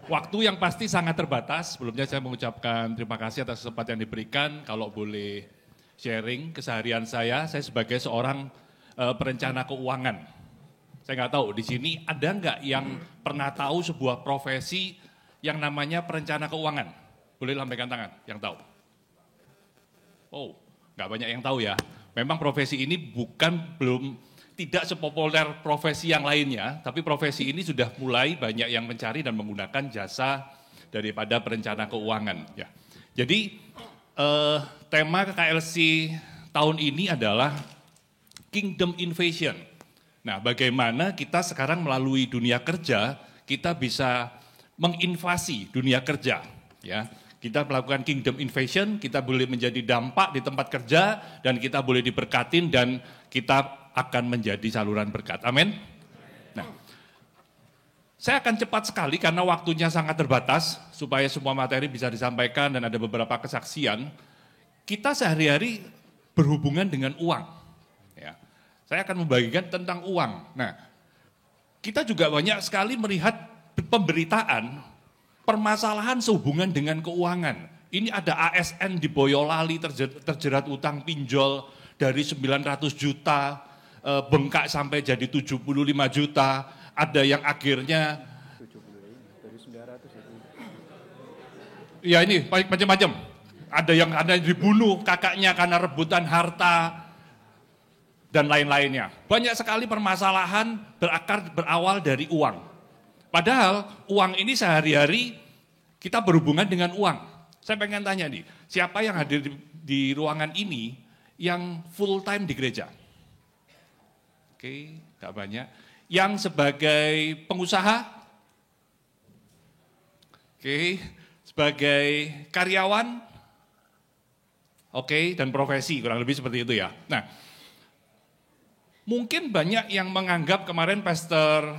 Waktu yang pasti sangat terbatas. Sebelumnya saya mengucapkan terima kasih atas kesempatan yang diberikan. Kalau boleh sharing keseharian saya sebagai seorang perencana keuangan. Saya nggak tahu di sini ada nggak yang pernah tahu sebuah profesi yang namanya perencana keuangan? Boleh lambaikan tangan yang tahu. Oh, nggak banyak yang tahu ya. Memang profesi ini belum tidak sepopuler profesi yang lainnya, tapi profesi ini sudah mulai banyak yang mencari dan menggunakan jasa daripada perencana keuangan. Ya. Jadi tema KKLC tahun ini adalah Kingdom Invasion. Nah, bagaimana kita sekarang melalui dunia kerja kita bisa menginvasi dunia kerja, ya. Kita melakukan kingdom invasion, kita boleh menjadi dampak di tempat kerja, dan kita boleh diberkatin, dan kita akan menjadi saluran berkat. Amin. Nah, saya akan cepat sekali karena waktunya sangat terbatas, supaya semua materi bisa disampaikan dan ada beberapa kesaksian. Kita sehari-hari berhubungan dengan uang. Ya. Saya akan membagikan tentang uang. Nah, kita juga banyak sekali melihat pemberitaan permasalahan sehubungan dengan keuangan. Ini ada ASN di Boyolali terjerat utang pinjol dari 900 juta, bengkak sampai jadi 75 juta. Ada yang akhirnya... Ya ini macam-macam. Ada yang dibunuh kakaknya karena rebutan harta, dan lain-lainnya. Banyak sekali permasalahan berawal dari uang. Padahal uang ini sehari-hari kita berhubungan dengan uang. Saya pengen tanya nih, siapa yang hadir di ruangan ini yang full time di gereja? Oke, gak banyak. Yang sebagai pengusaha? Oke, sebagai karyawan? Oke, dan profesi, kurang lebih seperti itu ya. Nah, mungkin banyak yang menganggap kemarin Pastor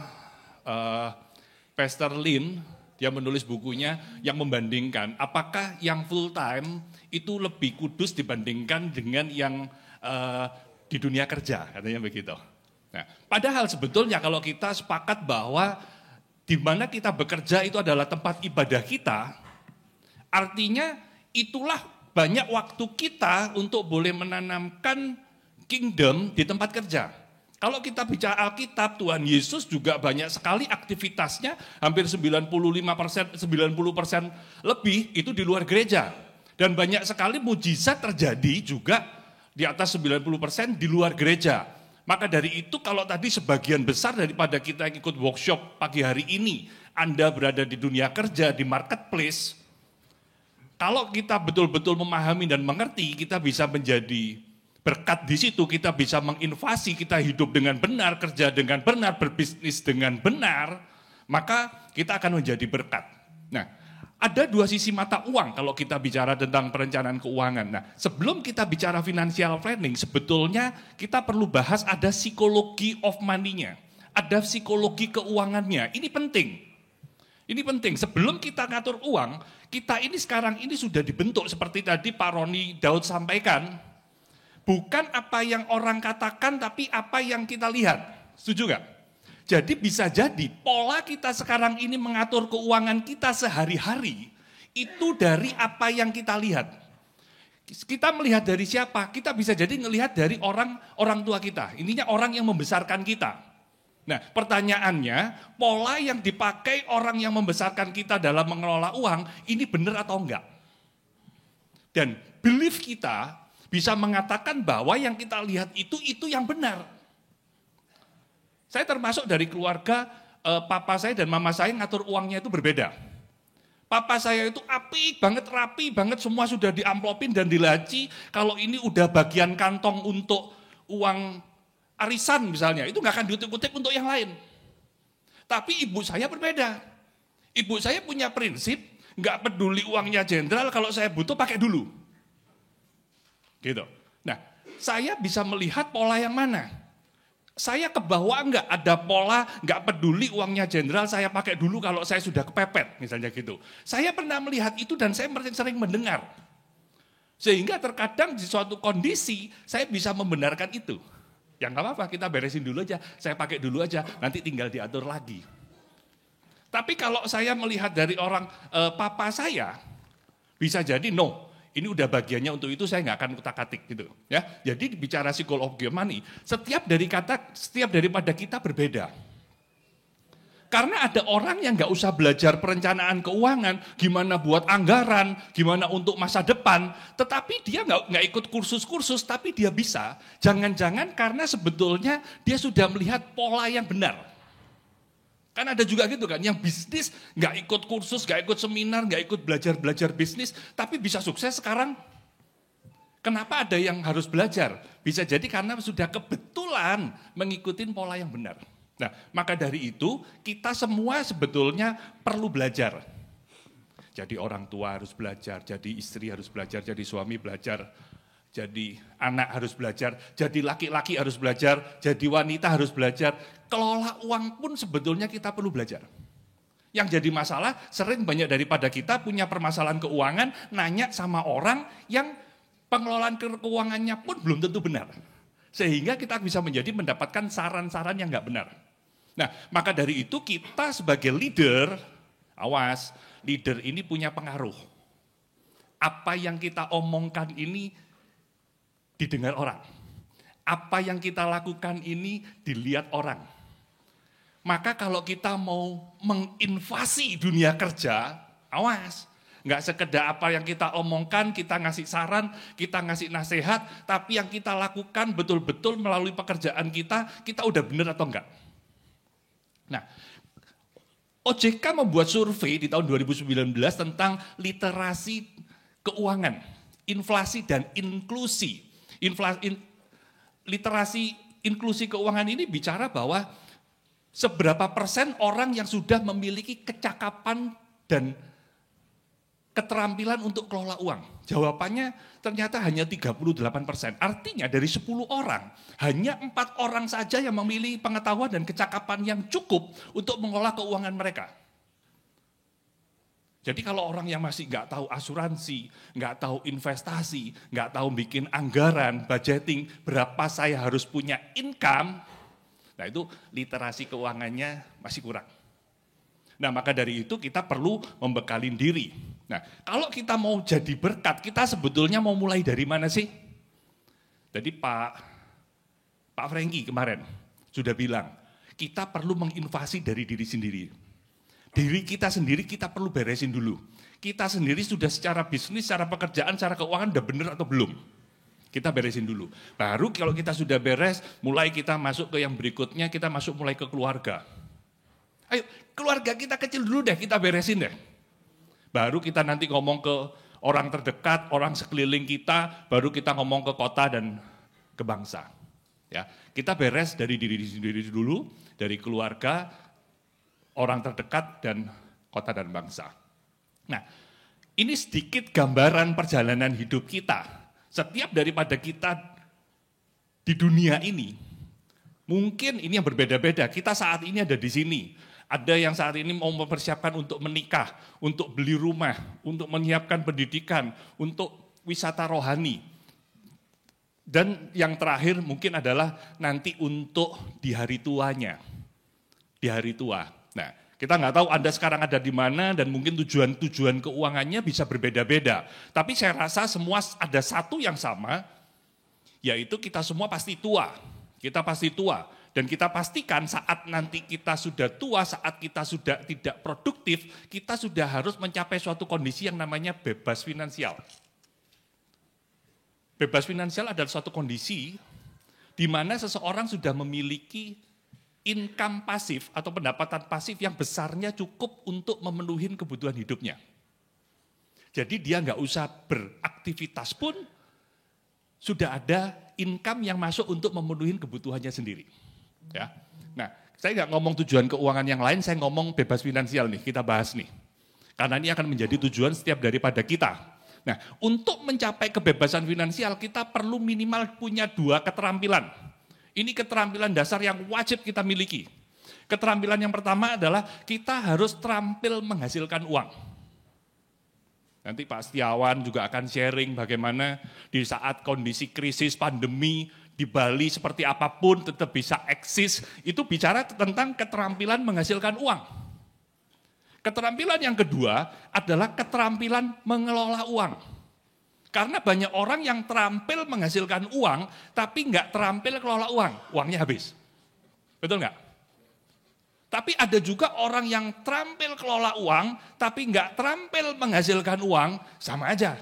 Lin, dia menulis bukunya yang membandingkan apakah yang full time itu lebih kudus dibandingkan dengan yang di dunia kerja, katanya begitu. Nah, padahal sebetulnya kalau kita sepakat bahwa di mana kita bekerja itu adalah tempat ibadah kita, artinya itulah banyak waktu kita untuk boleh menanamkan kingdom di tempat kerja. Kalau kita bicara Alkitab, Tuhan Yesus juga banyak sekali aktivitasnya, hampir 90% lebih itu di luar gereja. Dan banyak sekali mujizat terjadi juga di atas 90% di luar gereja. Maka dari itu kalau tadi sebagian besar daripada kita yang ikut workshop pagi hari ini, Anda berada di dunia kerja, di marketplace, kalau kita betul-betul memahami dan mengerti, kita bisa menjadi berkat di situ, kita bisa menginvasi, kita hidup dengan benar, kerja dengan benar, berbisnis dengan benar, maka kita akan menjadi berkat. Nah, ada dua sisi mata uang kalau kita bicara tentang perencanaan keuangan. Nah, sebelum kita bicara financial planning, sebetulnya kita perlu bahas ada psikologi of money-nya, ada psikologi keuangannya. Ini penting. Ini penting. Sebelum kita ngatur uang, kita ini sekarang ini sudah dibentuk seperti tadi Pak Roni Daud sampaikan. Bukan apa yang orang katakan, tapi apa yang kita lihat. Setuju gak? Jadi bisa jadi pola kita sekarang ini mengatur keuangan kita sehari-hari, itu dari apa yang kita lihat. Kita melihat dari siapa? Kita bisa jadi melihat dari orang tua kita. Ininya orang yang membesarkan kita. Nah, pertanyaannya, pola yang dipakai orang yang membesarkan kita dalam mengelola uang, ini benar atau enggak? Dan belief kita bisa mengatakan bahwa yang kita lihat itu yang benar. Saya termasuk dari keluarga, papa saya dan mama saya ngatur uangnya itu berbeda. Papa saya itu apik banget, rapi banget, semua sudah diamplopin dan dilaci. Kalau ini udah bagian kantong untuk uang arisan misalnya, itu nggak akan diutip-utip untuk yang lain. Tapi ibu saya berbeda. Ibu saya punya prinsip, nggak peduli uangnya jenderal, kalau saya butuh pakai dulu. Gitu. Nah, saya bisa melihat pola yang mana. Saya kebawa enggak ada pola, enggak peduli uangnya jenderal, saya pakai dulu kalau saya sudah kepepet, misalnya gitu. Saya pernah melihat itu dan saya sering mendengar. Sehingga terkadang di suatu kondisi, saya bisa membenarkan itu. Ya nggak apa-apa, kita beresin dulu aja, saya pakai dulu aja, nanti tinggal diatur lagi. Tapi kalau saya melihat dari orang papa saya, bisa jadi no, ini udah bagiannya untuk itu, saya nggak akan utak-atik gitu. Ya, jadi bicara psikologi money, setiap daripada kita berbeda. Karena ada orang yang nggak usah belajar perencanaan keuangan, gimana buat anggaran, gimana untuk masa depan, tetapi dia nggak ikut kursus-kursus, tapi dia bisa. Jangan-jangan karena sebetulnya dia sudah melihat pola yang benar. Kan ada juga gitu kan, yang bisnis nggak ikut kursus, nggak ikut seminar, nggak ikut belajar bisnis, tapi bisa sukses sekarang. Kenapa ada yang harus belajar? Bisa jadi karena sudah kebetulan mengikuti pola yang benar. Nah, maka dari itu kita semua sebetulnya perlu belajar. Jadi orang tua harus belajar, jadi istri harus belajar, jadi suami belajar, jadi anak harus belajar, jadi laki-laki harus belajar, jadi wanita harus belajar. Kelola uang pun sebetulnya kita perlu belajar. Yang jadi masalah, sering banyak daripada kita punya permasalahan keuangan, nanya sama orang yang pengelolaan keuangannya pun belum tentu benar. Sehingga kita bisa mendapatkan saran-saran yang nggak benar. Nah, maka dari itu kita sebagai leader, awas, leader ini punya pengaruh. Apa yang kita omongkan ini didengar orang. Apa yang kita lakukan ini dilihat orang. Maka kalau kita mau menginvasi dunia kerja, awas. Nggak sekedar apa yang kita omongkan, kita ngasih saran, kita ngasih nasihat, tapi yang kita lakukan betul-betul melalui pekerjaan kita udah benar atau enggak. Nah, OJK membuat survei di tahun 2019 tentang literasi keuangan, inflasi dan inklusi. Literasi inklusi keuangan ini bicara bahwa seberapa persen orang yang sudah memiliki kecakapan dan keterampilan untuk kelola uang. Jawabannya ternyata hanya 38%. Artinya dari 10 orang, hanya 4 orang saja yang memiliki pengetahuan dan kecakapan yang cukup untuk mengelola keuangan mereka. Jadi kalau orang yang masih nggak tahu asuransi, nggak tahu investasi, nggak tahu bikin anggaran, budgeting, berapa saya harus punya income, nah itu literasi keuangannya masih kurang. Nah, maka dari itu kita perlu membekalin diri. Nah, kalau kita mau jadi berkat, kita sebetulnya mau mulai dari mana sih? Jadi Pak Franky kemarin sudah bilang, kita perlu menginvasi dari diri sendiri. Diri kita sendiri kita perlu beresin dulu. Kita sendiri sudah secara bisnis, secara pekerjaan, secara keuangan udah benar atau belum? Kita beresin dulu. Baru kalau kita sudah beres, mulai kita masuk ke yang berikutnya, kita masuk mulai ke keluarga. Ayo, keluarga kita kecil dulu deh, kita beresin deh. Baru kita nanti ngomong ke orang terdekat, orang sekeliling kita, baru kita ngomong ke kota dan ke bangsa. Ya, kita beres dari diri sendiri dulu, dari keluarga, orang terdekat, dan kota dan bangsa. Nah, ini sedikit gambaran perjalanan hidup kita. Setiap daripada kita di dunia ini, mungkin ini yang berbeda-beda. Kita saat ini ada di sini. Ada yang saat ini mau mempersiapkan untuk menikah, untuk beli rumah, untuk menyiapkan pendidikan, untuk wisata rohani. Dan yang terakhir mungkin adalah nanti untuk di hari tuanya, di hari tua. Nah, kita nggak tahu Anda sekarang ada di mana dan mungkin tujuan keuangannya bisa berbeda-beda. Tapi saya rasa semua ada satu yang sama, yaitu kita semua pasti tua. Kita pasti tua. Dan kita pastikan saat nanti kita sudah tua, saat kita sudah tidak produktif, kita sudah harus mencapai suatu kondisi yang namanya bebas finansial. Bebas finansial adalah suatu kondisi di mana seseorang sudah memiliki income pasif atau pendapatan pasif yang besarnya cukup untuk memenuhi kebutuhan hidupnya. Jadi dia nggak usah beraktivitas pun, sudah ada income yang masuk untuk memenuhi kebutuhannya sendiri. Ya, nah saya nggak ngomong tujuan keuangan yang lain, saya ngomong bebas finansial nih, kita bahas nih. Karena ini akan menjadi tujuan setiap daripada kita. Nah, untuk mencapai kebebasan finansial kita perlu minimal punya 2 keterampilan. Ini keterampilan dasar yang wajib kita miliki. Keterampilan yang pertama adalah kita harus terampil menghasilkan uang. Nanti Pak Setiawan juga akan sharing bagaimana di saat kondisi krisis pandemi di Bali seperti apapun tetap bisa eksis. Itu bicara tentang keterampilan menghasilkan uang. Keterampilan yang kedua adalah keterampilan mengelola uang. Karena banyak orang yang terampil menghasilkan uang, tapi nggak terampil kelola uang, uangnya habis. Betul nggak? Tapi ada juga orang yang terampil kelola uang, tapi nggak terampil menghasilkan uang, sama aja.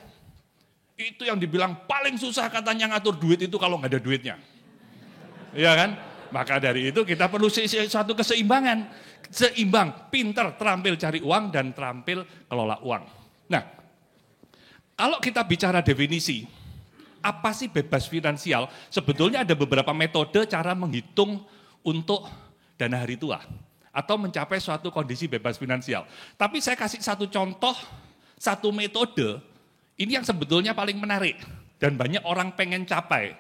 Itu yang dibilang paling susah katanya ngatur duit itu kalau nggak ada duitnya. Iya kan? Maka dari itu kita perlu suatu keseimbangan. Seimbang, pinter, terampil cari uang, dan terampil kelola uang. Nah, kalau kita bicara definisi, apa sih bebas finansial? Sebetulnya ada beberapa metode cara menghitung untuk dana hari tua atau mencapai suatu kondisi bebas finansial. Tapi saya kasih satu contoh, satu metode, ini yang sebetulnya paling menarik dan banyak orang pengen capai.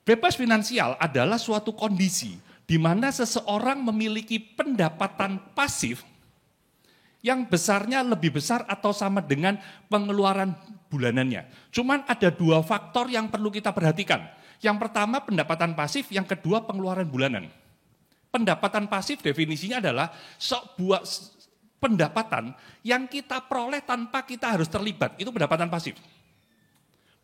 Bebas finansial adalah suatu kondisi di mana seseorang memiliki pendapatan pasif yang besarnya lebih besar atau sama dengan pengeluaran bulanannya. Cuman ada dua faktor yang perlu kita perhatikan. Yang pertama pendapatan pasif, yang kedua pengeluaran bulanan. Pendapatan pasif definisinya adalah sebuah pendapatan yang kita peroleh tanpa kita harus terlibat. Itu pendapatan pasif.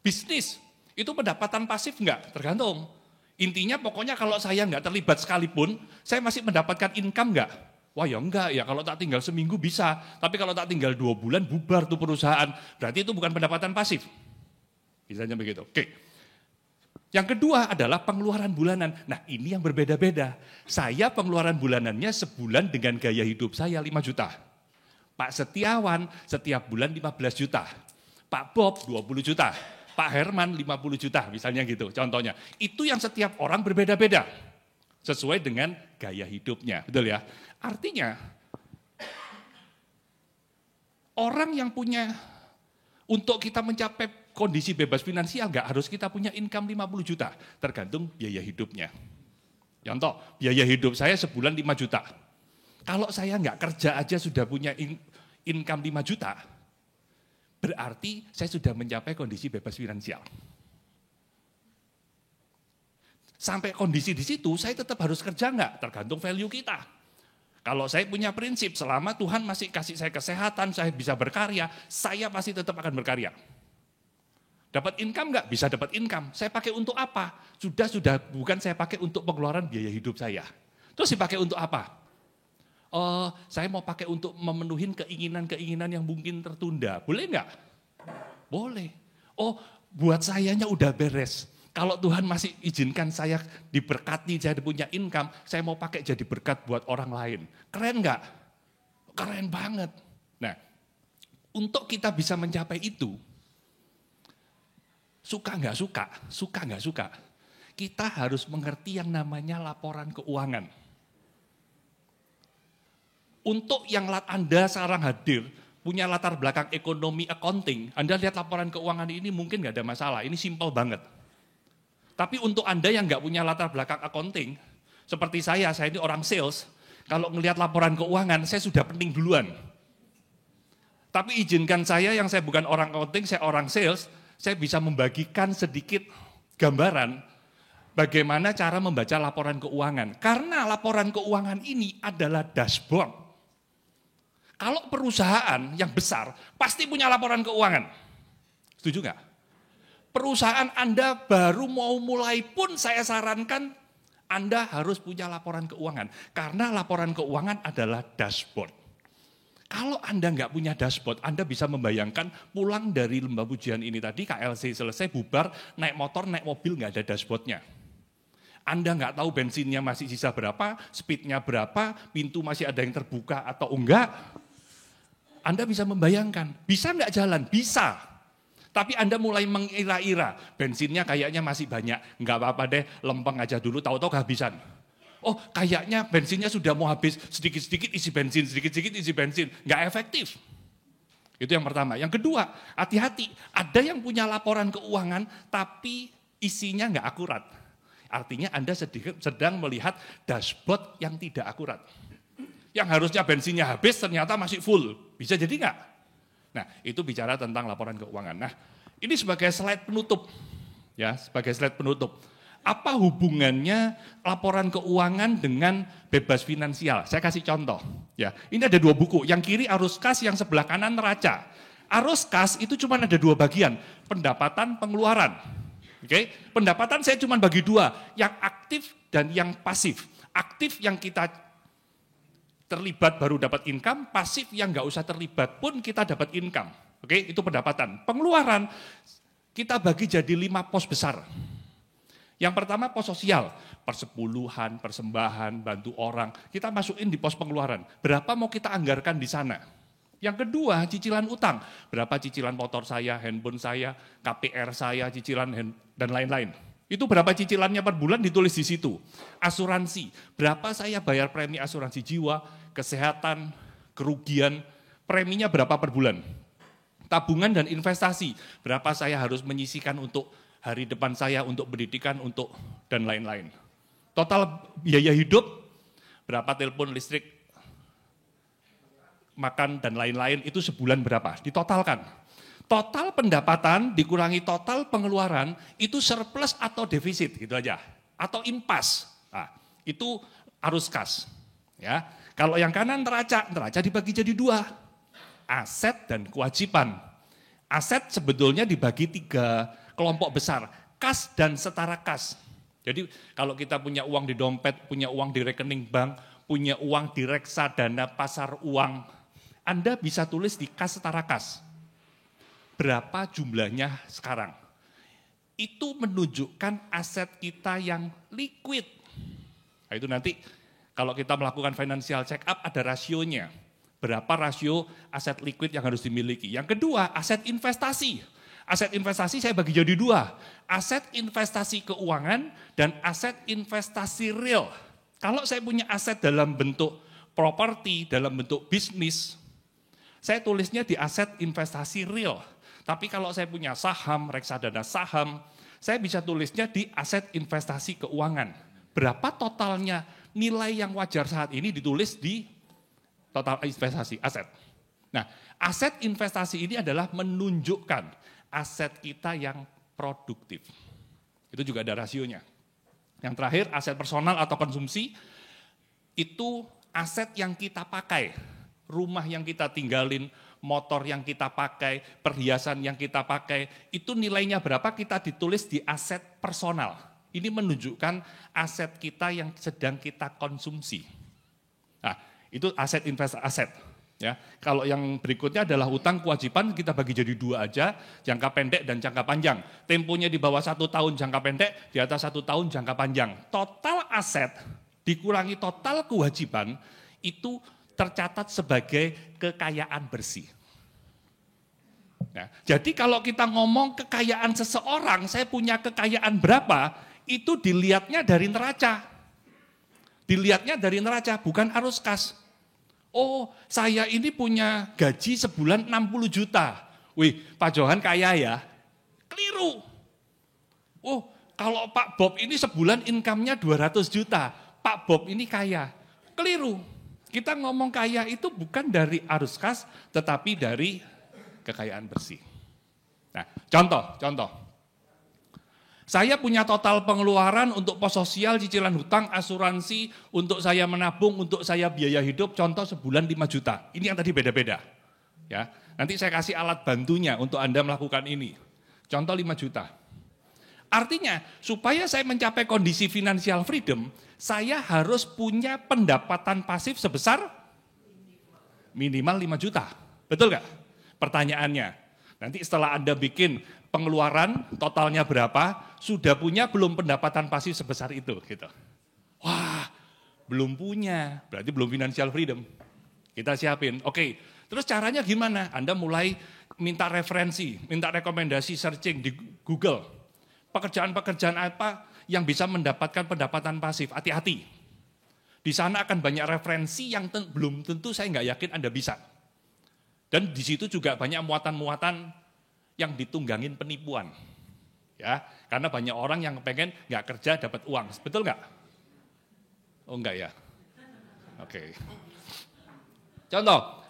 Bisnis, itu pendapatan pasif enggak? Tergantung. Intinya pokoknya kalau saya enggak terlibat sekalipun, saya masih mendapatkan income enggak? Wah ya enggak ya, kalau tak tinggal seminggu bisa. Tapi kalau tak tinggal 2 bulan bubar tuh perusahaan. Berarti itu bukan pendapatan pasif. Misalnya begitu. Oke. Yang kedua adalah pengeluaran bulanan. Nah ini yang berbeda-beda. Saya pengeluaran bulanannya sebulan dengan gaya hidup saya 5 juta. Pak Setiawan setiap bulan 15 juta. Pak Bob 20 juta. Pak Herman 50 juta misalnya gitu contohnya. Itu yang setiap orang berbeda-beda. Sesuai dengan gaya hidupnya. Betul ya? Artinya orang yang punya, untuk kita mencapai kondisi bebas finansial nggak harus kita punya income 50 juta, tergantung biaya hidupnya. Contoh, biaya hidup saya sebulan 5 juta. Kalau saya nggak kerja aja sudah punya income 5 juta, berarti saya sudah mencapai kondisi bebas finansial. Sampai kondisi di situ, saya tetap harus kerja nggak? Tergantung value kita. Kalau saya punya prinsip, selama Tuhan masih kasih saya kesehatan, saya bisa berkarya, saya pasti tetap akan berkarya. Dapat income nggak? Bisa dapat income. Saya pakai untuk apa? Sudah bukan saya pakai untuk pengeluaran biaya hidup saya. Terus dipakai untuk apa? Saya mau pakai untuk memenuhi keinginan-keinginan yang mungkin tertunda. Boleh nggak? Boleh. Buat sayanya udah beres. Kalau Tuhan masih izinkan saya diberkati, saya punya income, saya mau pakai jadi berkat buat orang lain. Keren nggak? Keren banget. Nah, untuk kita bisa mencapai itu, suka nggak suka, kita harus mengerti yang namanya laporan keuangan. Untuk yang Anda sekarang hadir, punya latar belakang ekonomi accounting, Anda lihat laporan keuangan ini mungkin nggak ada masalah, ini simple banget. Tapi untuk Anda yang nggak punya latar belakang accounting, seperti saya ini orang sales, kalau ngelihat laporan keuangan, saya sudah penting duluan. Tapi izinkan saya yang saya bukan orang accounting, saya orang sales, saya bisa membagikan sedikit gambaran bagaimana cara membaca laporan keuangan. Karena laporan keuangan ini adalah dashboard. Kalau perusahaan yang besar, pasti punya laporan keuangan. Setuju nggak? Perusahaan Anda baru mau mulai pun saya sarankan Anda harus punya laporan keuangan. Karena laporan keuangan adalah dashboard. Kalau Anda nggak punya dashboard, Anda bisa membayangkan pulang dari lembah pujian ini tadi, KLC selesai, bubar, naik motor, naik mobil, nggak ada dashboardnya. Anda nggak tahu bensinnya masih sisa berapa, speednya berapa, pintu masih ada yang terbuka atau enggak. Anda bisa membayangkan, bisa nggak jalan? Bisa. Tapi Anda mulai mengira-ira, bensinnya kayaknya masih banyak, nggak apa-apa deh, lempeng aja dulu, tahu-tahu kehabisan. Kayaknya bensinnya sudah mau habis, sedikit-sedikit isi bensin, sedikit-sedikit isi bensin, nggak efektif. Itu yang pertama. Yang kedua, hati-hati, ada yang punya laporan keuangan, tapi isinya nggak akurat. Artinya Anda sedang melihat dashboard yang tidak akurat. Yang harusnya bensinnya habis, ternyata masih full. Bisa jadi nggak? Nah, itu bicara tentang laporan keuangan. Nah, ini sebagai slide penutup. Ya, sebagai slide penutup. Apa hubungannya laporan keuangan dengan bebas finansial? Saya kasih contoh. Ya, ini ada 2 buku. Yang kiri arus kas, yang sebelah kanan neraca. Arus kas itu cuma ada 2 bagian, pendapatan, pengeluaran. Oke, pendapatan saya cuma bagi 2, yang aktif dan yang pasif. Aktif yang kita terlibat baru dapat income, pasif yang nggak usah terlibat pun kita dapat income. Oke, itu pendapatan. Pengeluaran kita bagi jadi 5 pos besar. Yang pertama pos sosial, persepuluhan, persembahan, bantu orang. Kita masukin di pos pengeluaran. Berapa mau kita anggarkan di sana? Yang kedua, cicilan utang. Berapa cicilan motor saya, handphone saya, KPR saya, cicilan dan lain-lain. Itu berapa cicilannya per bulan ditulis di situ. Asuransi, berapa saya bayar premi asuransi jiwa, kesehatan, kerugian, preminya berapa per bulan. Tabungan dan investasi, berapa saya harus menyisihkan untuk hari depan saya, untuk pendidikan, untuk dan lain-lain. Total biaya hidup, berapa telepon listrik, makan dan lain-lain, itu sebulan berapa, ditotalkan. Total pendapatan dikurangi total pengeluaran, itu surplus atau defisit, gitu aja. Atau impas, nah, itu arus kas. Ya. Kalau yang kanan neraca dibagi jadi 2, aset dan kewajiban. Aset sebetulnya dibagi 3 kelompok besar, kas dan setara kas. Jadi kalau kita punya uang di dompet, punya uang di rekening bank, punya uang di reksadana pasar uang, Anda bisa tulis di kas setara kas. Berapa jumlahnya sekarang? Itu menunjukkan aset kita yang liquid. Nah, itu nanti kalau kita melakukan financial check up ada rasionya. Berapa rasio aset liquid yang harus dimiliki. Yang kedua, aset investasi. Aset investasi saya bagi jadi 2. Aset investasi keuangan dan aset investasi real. Kalau saya punya aset dalam bentuk properti, dalam bentuk bisnis, saya tulisnya di aset investasi real. Tapi kalau saya punya saham, reksadana saham, saya bisa tulisnya di aset investasi keuangan. Berapa totalnya nilai yang wajar saat ini ditulis di total investasi, aset. Nah, aset investasi ini adalah menunjukkan aset kita yang produktif. Itu juga ada rasionya. Yang terakhir, aset personal atau konsumsi, itu aset yang kita pakai. Rumah yang kita tinggalin, motor yang kita pakai, perhiasan yang kita pakai, itu nilainya berapa kita ditulis di aset personal. Ini menunjukkan aset kita yang sedang kita konsumsi. Nah, itu aset investasi aset. Ya, kalau yang berikutnya adalah utang kewajiban, kita bagi jadi 2 aja, jangka pendek dan jangka panjang. Temponya di bawah 1 tahun jangka pendek, di atas 1 tahun jangka panjang. Total aset dikurangi total kewajiban itu tercatat sebagai kekayaan bersih. Nah, jadi kalau kita ngomong kekayaan seseorang, saya punya kekayaan berapa, itu dilihatnya dari neraca. Dilihatnya dari neraca, bukan arus kas. Oh, saya ini punya gaji sebulan 60 juta. Wih, Pak Johan kaya ya. Keliru. Oh, kalau Pak Bob ini sebulan income-nya 200 juta. Pak Bob ini kaya. Keliru. Kita ngomong kaya itu bukan dari arus kas, tetapi dari kekayaan bersih. Nah, contoh. Saya punya total pengeluaran untuk pos sosial, cicilan hutang, asuransi, untuk saya menabung, untuk saya biaya hidup, contoh sebulan 5 juta. Ini yang tadi beda-beda. Ya, nanti saya kasih alat bantunya untuk Anda melakukan ini. Contoh 5 juta. Artinya, supaya saya mencapai kondisi financial freedom, saya harus punya pendapatan pasif sebesar minimal 5 juta. Betul nggak? Pertanyaannya, nanti setelah Anda bikin pengeluaran totalnya berapa, sudah punya belum pendapatan pasif sebesar itu? Gitu. Wah, belum punya, berarti belum financial freedom. Kita siapin, oke. Terus caranya gimana? Anda mulai minta referensi, minta rekomendasi searching di Google. Pekerjaan-pekerjaan apa yang bisa mendapatkan pendapatan pasif? Hati-hati. Di sana akan banyak referensi yang belum tentu saya nggak yakin Anda bisa. Dan di situ juga banyak muatan-muatan yang ditunggangin penipuan. Ya, karena banyak orang yang pengen nggak kerja dapat uang. Betul nggak? Oh enggak ya? Oke. Contoh,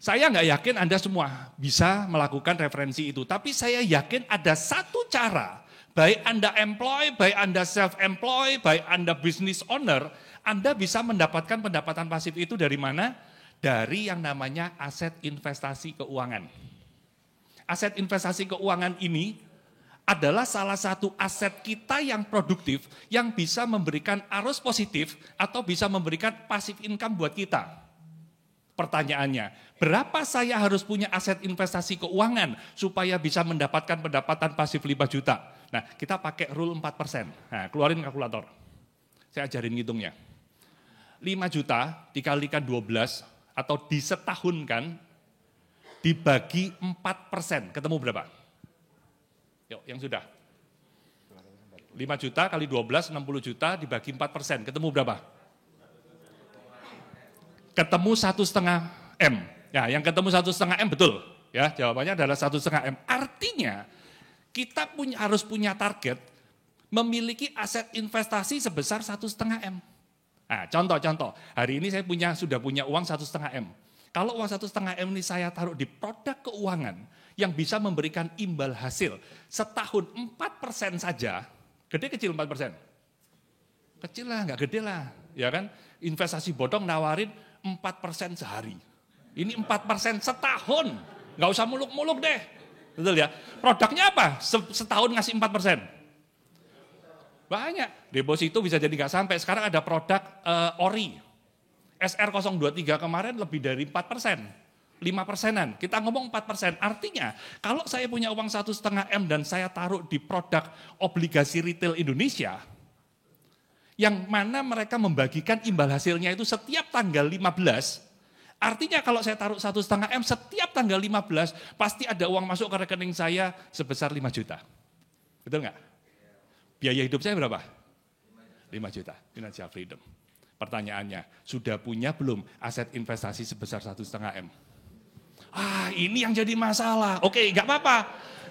saya nggak yakin Anda semua bisa melakukan referensi itu. Tapi saya yakin ada satu cara Baik Anda employee, baik Anda self-employed, baik Anda business owner, Anda bisa mendapatkan pendapatan pasif itu dari mana? Dari yang namanya aset investasi keuangan. Aset investasi keuangan ini adalah salah satu aset kita yang produktif, yang bisa memberikan arus positif atau bisa memberikan passive income buat kita. Pertanyaannya, berapa saya harus punya aset investasi keuangan supaya bisa mendapatkan pendapatan pasif 5 juta? Nah, kita pakai rule 4%. Nah, keluarin kalkulator. Saya ajarin ngitungnya. 5 juta dikalikan 12 atau disetahunkan dibagi 4%. Ketemu berapa? Yuk, yang sudah. 5 juta kali 12, 60 juta dibagi 4%. Ketemu berapa? Ketemu 1,5 M. Ya, yang ketemu 1,5 M betul. Ya, jawabannya adalah 1,5 M. Artinya, kita harus punya target memiliki aset investasi sebesar 1,5 M. Nah, contoh. Hari ini saya sudah punya uang 1,5 M. Kalau uang 1,5 M ini saya taruh di produk keuangan yang bisa memberikan imbal hasil setahun 4% saja, gede kecil 4%? Kecil lah, nggak gede lah. Ya kan? Investasi bodong nawarin 4% sehari. Ini 4% setahun. Nggak usah muluk-muluk deh. Betul ya? Produknya apa? Setahun ngasih 4%. Banyak. Deposito bisa jadi nggak sampai. Sekarang ada produk ORI. SR023 kemarin lebih dari 4%. 5%-an. Kita ngomong 4%. Artinya, kalau saya punya uang 1,5 M dan saya taruh di produk obligasi retail Indonesia, yang mana mereka membagikan imbal hasilnya itu setiap tanggal 15, artinya kalau saya taruh 1,5 M setiap tanggal 15, pasti ada uang masuk ke rekening saya sebesar 5 juta. Betul nggak? Biaya hidup saya berapa? 5 juta, financial freedom. Pertanyaannya, sudah punya belum aset investasi sebesar 1,5 M? Ini yang jadi masalah. Oke, nggak apa-apa.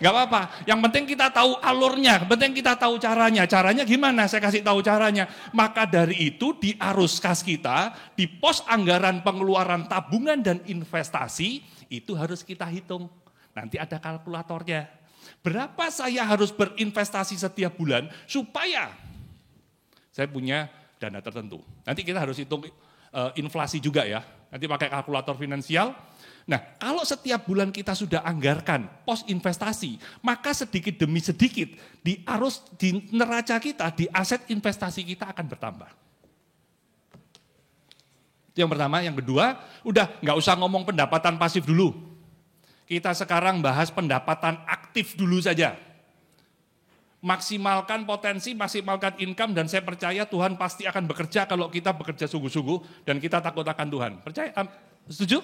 Nggak apa-apa, yang penting kita tahu alurnya, penting kita tahu caranya. Caranya gimana? Saya kasih tahu caranya. Maka dari itu di arus kas kita, di pos anggaran pengeluaran tabungan dan investasi, itu harus kita hitung. Nanti ada kalkulatornya. Berapa saya harus berinvestasi setiap bulan supaya saya punya dana tertentu. Nanti kita harus hitung inflasi juga ya. Nanti pakai kalkulator finansial. Nah, kalau setiap bulan kita sudah anggarkan pos investasi, maka sedikit demi sedikit di arus di neraca kita, di aset investasi kita akan bertambah. Itu yang pertama. Yang kedua, udah nggak usah ngomong pendapatan pasif dulu. Kita sekarang bahas pendapatan aktif dulu saja. Maksimalkan potensi, maksimalkan income, dan saya percaya Tuhan pasti akan bekerja kalau kita bekerja sungguh-sungguh dan kita takut akan Tuhan. Percaya? Setuju?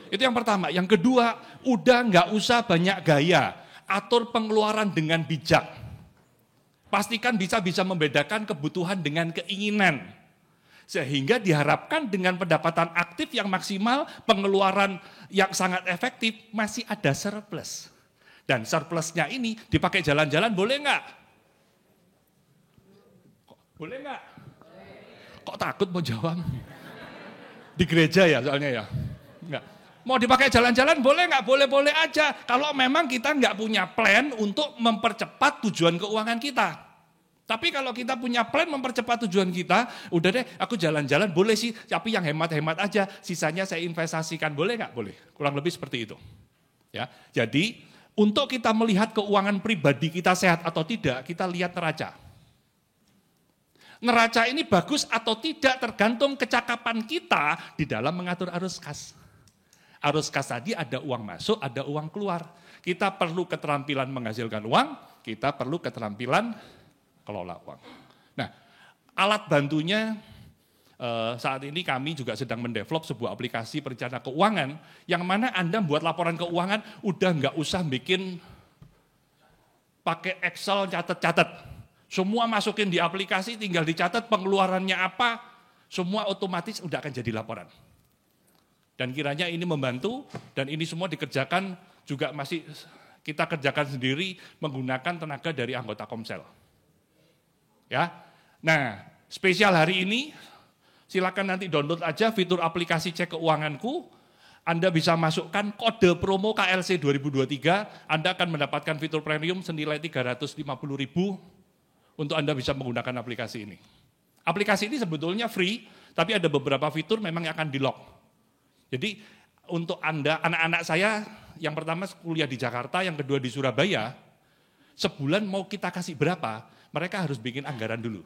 Itu yang pertama. Yang kedua, udah nggak usah banyak gaya. Atur pengeluaran dengan bijak. Pastikan bisa membedakan kebutuhan dengan keinginan. Sehingga diharapkan dengan pendapatan aktif yang maksimal, pengeluaran yang sangat efektif, masih ada surplus. Dan surplusnya ini dipakai jalan-jalan boleh nggak? Boleh nggak? Kok takut mau jawab? Di gereja ya soalnya ya? Enggak. Mau dipakai jalan-jalan boleh nggak? Boleh-boleh aja. Kalau memang kita nggak punya plan untuk mempercepat tujuan keuangan kita. Tapi kalau kita punya plan mempercepat tujuan kita, udah deh aku jalan-jalan boleh sih, tapi yang hemat-hemat aja, sisanya saya investasikan. Boleh nggak? Boleh. Kurang lebih seperti itu. Ya, jadi untuk kita melihat keuangan pribadi kita sehat atau tidak, kita lihat neraca. Neraca ini bagus atau tidak tergantung kecakapan kita di dalam mengatur arus kas. Arus kas tadi ada uang masuk, ada uang keluar. Kita perlu keterampilan menghasilkan uang, kita perlu keterampilan kelola uang. Nah, alat bantunya saat ini kami juga sedang mendevelop sebuah aplikasi perencana keuangan yang mana Anda buat laporan keuangan udah nggak usah bikin pakai Excel catat-catat. Semua masukin di aplikasi, tinggal dicatat pengeluarannya apa, semua otomatis udah akan jadi laporan. Dan kiranya ini membantu dan ini semua dikerjakan juga masih kita kerjakan sendiri menggunakan tenaga dari anggota Komsel. Ya. Nah, spesial hari ini silakan nanti download aja fitur aplikasi Cek Keuanganku. Anda bisa masukkan kode promo KLC 2023, Anda akan mendapatkan fitur premium senilai 350.000 untuk Anda bisa menggunakan aplikasi ini. Aplikasi ini sebetulnya free, tapi ada beberapa fitur memang yang akan di-lock. Jadi untuk Anda, anak-anak saya yang pertama kuliah di Jakarta, yang kedua di Surabaya, sebulan mau kita kasih berapa, mereka harus bikin anggaran dulu.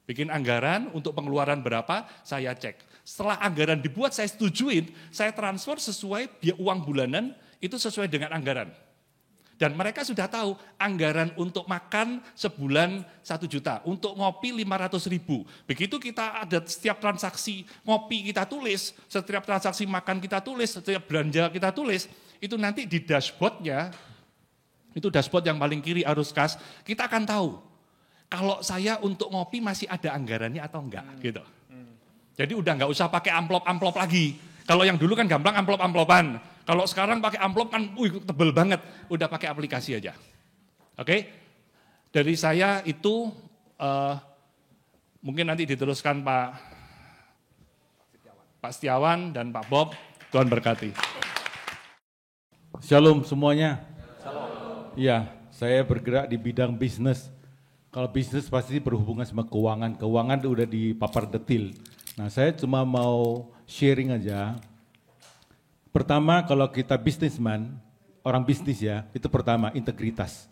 Bikin anggaran untuk pengeluaran berapa, saya cek. Setelah anggaran dibuat, saya setujuin, saya transfer sesuai uang bulanan, itu sesuai dengan anggaran. Dan mereka sudah tahu, anggaran untuk makan sebulan 1 juta, untuk ngopi 500.000. Begitu kita ada setiap transaksi ngopi kita tulis, setiap transaksi makan kita tulis, setiap belanja kita tulis, itu nanti di dashboardnya, itu dashboard yang paling kiri arus kas, kita akan tahu, kalau saya untuk ngopi masih ada anggarannya atau enggak, gitu. Jadi udah nggak usah pakai amplop-amplop lagi. Kalau yang dulu kan gampang amplop-amplopan. Kalau sekarang pakai amplop kan, tebel banget. Udah pakai aplikasi aja. Oke? Dari saya itu, mungkin nanti diteruskan Pak Setiawan dan Pak Bob. Tuhan berkati. Shalom semuanya. Shalom. Iya, saya bergerak di bidang bisnis. Kalau bisnis pasti berhubungan sama keuangan. Keuangan udah dipapar detil. Nah, saya cuma mau sharing aja. Pertama, kalau kita bisnisman, orang bisnis ya, itu pertama integritas.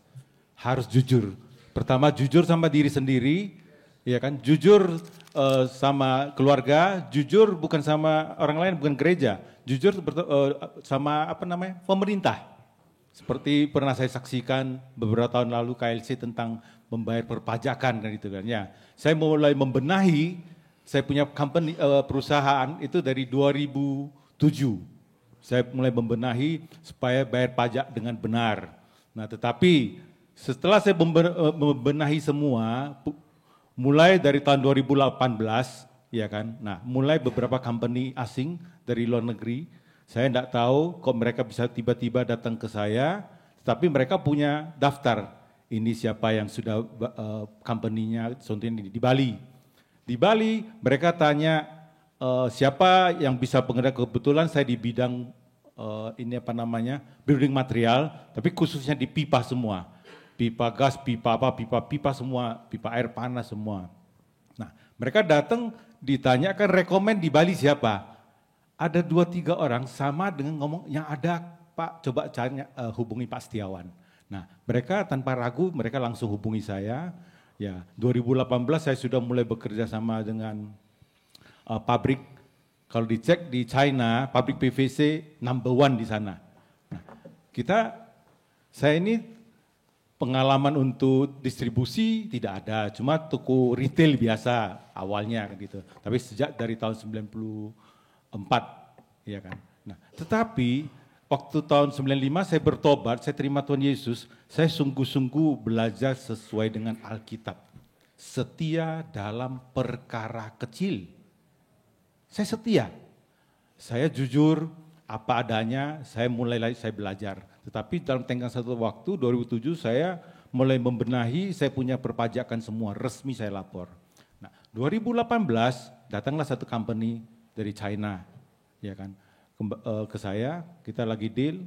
Harus jujur. Pertama jujur sama diri sendiri, ya kan? Jujur sama keluarga, jujur bukan sama orang lain, bukan gereja. Jujur sama pemerintah. Seperti pernah saya saksikan beberapa tahun lalu KLC tentang membayar perpajakan kan itu kan ya. Saya mulai membenahi, saya punya company perusahaan itu dari 2007. Saya mulai membenahi supaya bayar pajak dengan benar. Nah, tetapi setelah saya membenahi semua mulai dari tahun 2018 ya kan. Nah, mulai beberapa company asing dari luar negeri, saya enggak tahu kok mereka bisa tiba-tiba datang ke saya, tapi mereka punya daftar. Ini siapa yang sudah company-nya contohnya di Bali. Di Bali mereka tanya siapa yang bisa pengerak, kebetulan saya di bidang building material, tapi khususnya di pipa semua. Pipa gas, pipa pipa semua, pipa air panas semua. Nah, mereka datang ditanyakan rekomen di Bali siapa? Ada 2-3 orang sama dengan ngomong yang ada Pak, coba hubungi Pak Setiawan. Nah, mereka tanpa ragu, mereka langsung hubungi saya. Ya, 2018 saya sudah mulai bekerja sama dengan pabrik. Kalau dicek di China, pabrik PVC number 1 di sana. Nah, saya ini pengalaman untuk distribusi tidak ada, cuma toko retail biasa awalnya gitu. Tapi sejak dari tahun 94, ya kan. Nah, tetapi waktu tahun 95 saya bertobat, saya terima Tuhan Yesus, saya sungguh-sungguh belajar sesuai dengan Alkitab. Setia dalam perkara kecil. Saya setia. Saya jujur apa adanya, saya belajar. Tetapi dalam tenggang satu waktu 2007 saya mulai membenahi, saya punya perpajakan semua, resmi saya lapor. Nah, 2018 datanglah satu company dari China, ya kan, ke saya, kita lagi deal,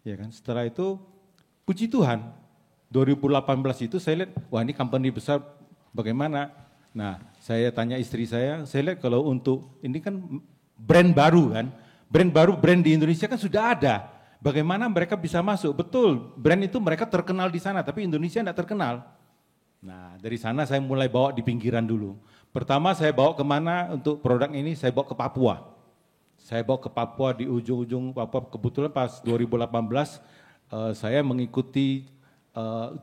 ya kan. Setelah itu, puji Tuhan, 2018 itu saya lihat, wah ini company besar, bagaimana? Nah, saya tanya istri saya lihat kalau untuk, ini kan brand baru kan, brand di Indonesia kan sudah ada. Bagaimana mereka bisa masuk? Betul, brand itu mereka terkenal di sana, tapi Indonesia tidak terkenal. Nah, dari sana saya mulai bawa di pinggiran dulu. Pertama saya bawa kemana untuk produk ini, saya bawa ke Papua. Saya bawa ke Papua di ujung-ujung Papua, kebetulan pas 2018 saya mengikuti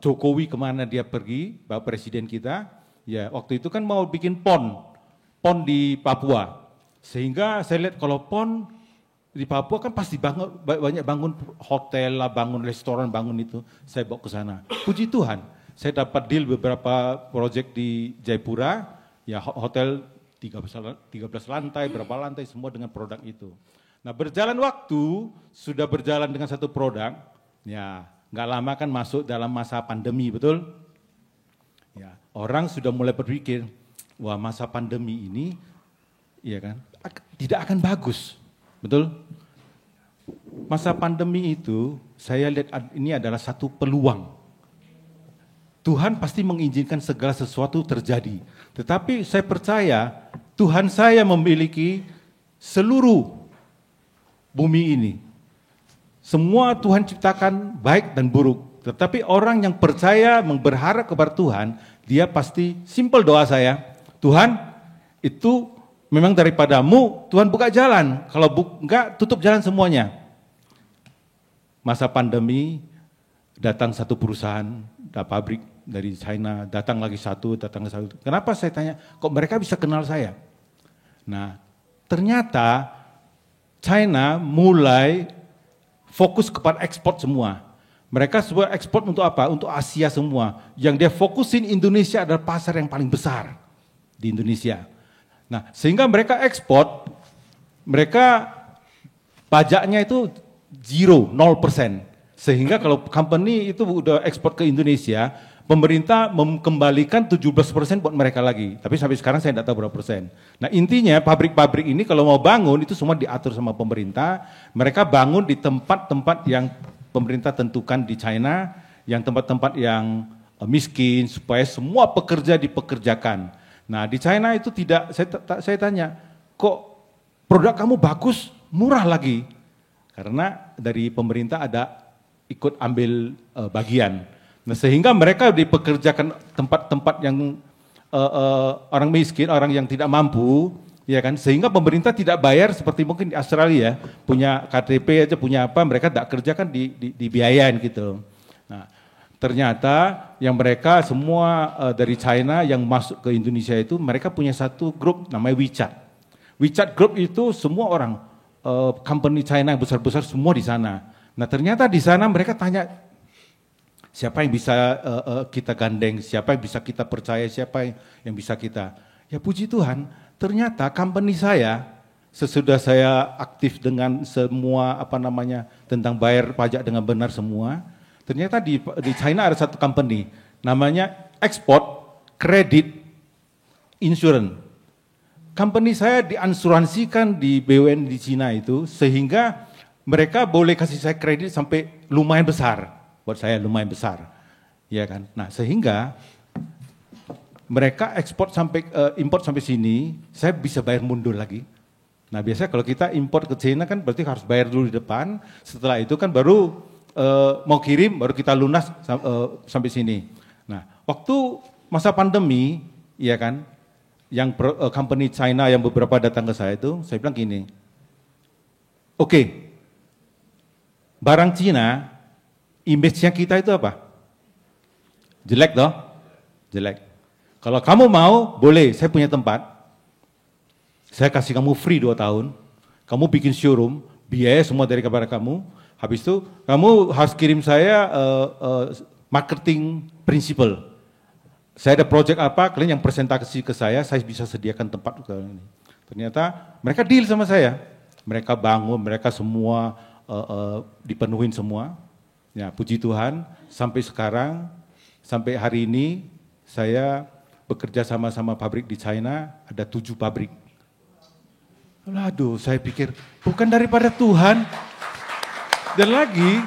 Jokowi kemana dia pergi, Bapak Presiden kita. Ya, waktu itu kan mau bikin pon di Papua. Sehingga saya lihat kalau pon di Papua kan pasti banyak bangun hotel lah, bangun restoran, bangun itu. Saya bawa ke sana. Puji Tuhan, saya dapat deal beberapa proyek di Jayapura, ya hotel 13 lantai, berapa lantai, semua dengan produk itu. Nah, berjalan waktu, sudah berjalan dengan satu produk, ya nggak lama kan masuk dalam masa pandemi, betul? Ya, orang sudah mulai berpikir, wah masa pandemi ini, ya kan, tidak akan bagus, betul? masa pandemi itu, saya lihat ini adalah satu peluang. Tuhan pasti mengizinkan segala sesuatu terjadi. Tetapi saya percaya Tuhan saya memiliki seluruh bumi ini. Semua Tuhan ciptakan baik dan buruk. Tetapi orang yang percaya, berharap kepada Tuhan, dia pasti simple doa saya. Tuhan, itu memang daripadamu, Tuhan buka jalan. Kalau enggak, tutup jalan semuanya. Masa pandemi, datang satu perusahaan, pabrik dari China, datang lagi satu. Kenapa saya tanya, kok mereka bisa kenal saya? Nah, ternyata China mulai fokus kepada ekspor semua. Mereka semua ekspor untuk apa? Untuk Asia semua. Yang dia fokusin Indonesia adalah pasar yang paling besar di Indonesia. Nah, sehingga mereka ekspor, mereka pajaknya itu 0%. Sehingga kalau company itu udah ekspor ke Indonesia, pemerintah mengembalikan 17% buat mereka lagi. Tapi sampai sekarang saya tidak tahu berapa persen. Nah, intinya pabrik-pabrik ini kalau mau bangun itu semua diatur sama pemerintah. Mereka bangun di tempat-tempat yang pemerintah tentukan di China, yang tempat-tempat yang miskin, supaya semua pekerja dipekerjakan. Nah, di China itu tidak, saya tanya, kok produk kamu bagus, murah lagi? Karena dari pemerintah ada ikut ambil bagian. Nah, sehingga mereka dipekerjakan tempat-tempat yang orang miskin, orang yang tidak mampu, ya kan? Sehingga pemerintah tidak bayar seperti mungkin di Australia, punya KTP aja punya apa, mereka tidak kerjakan dibiayain gitu. Nah, ternyata yang mereka semua dari China yang masuk ke Indonesia itu, mereka punya satu grup namanya WeChat. WeChat Group itu semua orang company China yang besar-besar semua di sana. Nah, ternyata di sana mereka tanya, siapa yang bisa kita gandeng, siapa yang bisa kita percaya, siapa yang bisa kita. Ya puji Tuhan, ternyata company saya, sesudah saya aktif dengan semua tentang bayar pajak dengan benar semua, ternyata di China ada satu company, namanya Export Credit Insurance. Company saya diansuransikan di BUMN di China itu, sehingga mereka boleh kasih saya kredit sampai lumayan besar. Buat saya lumayan besar, ya kan. Nah, sehingga mereka ekspor sampai import sampai sini, saya bisa bayar mundur lagi. Nah, biasanya kalau kita import ke China kan berarti harus bayar dulu di depan. Setelah itu kan baru mau kirim, baru kita lunas sampai sini. Nah, waktu masa pandemi, ya kan, yang company China yang beberapa datang ke saya itu, saya bilang gini, oke, barang Cina, image-nya kita itu apa? Jelek toh? Jelek. Kalau kamu mau, boleh, saya punya tempat. Saya kasih kamu free 2 tahun. Kamu bikin showroom, biaya semua dari kepada kamu. Habis itu, kamu harus kirim saya marketing principle. Saya ada project apa, kalian yang presentasi ke saya bisa sediakan tempat. Ternyata mereka deal sama saya. Mereka bangun, mereka semua dipenuhin semua. Ya, puji Tuhan, sampai sekarang, sampai hari ini, saya bekerja sama pabrik di China, ada 7 pabrik. Aduh, saya pikir, bukan daripada Tuhan. Dan lagi,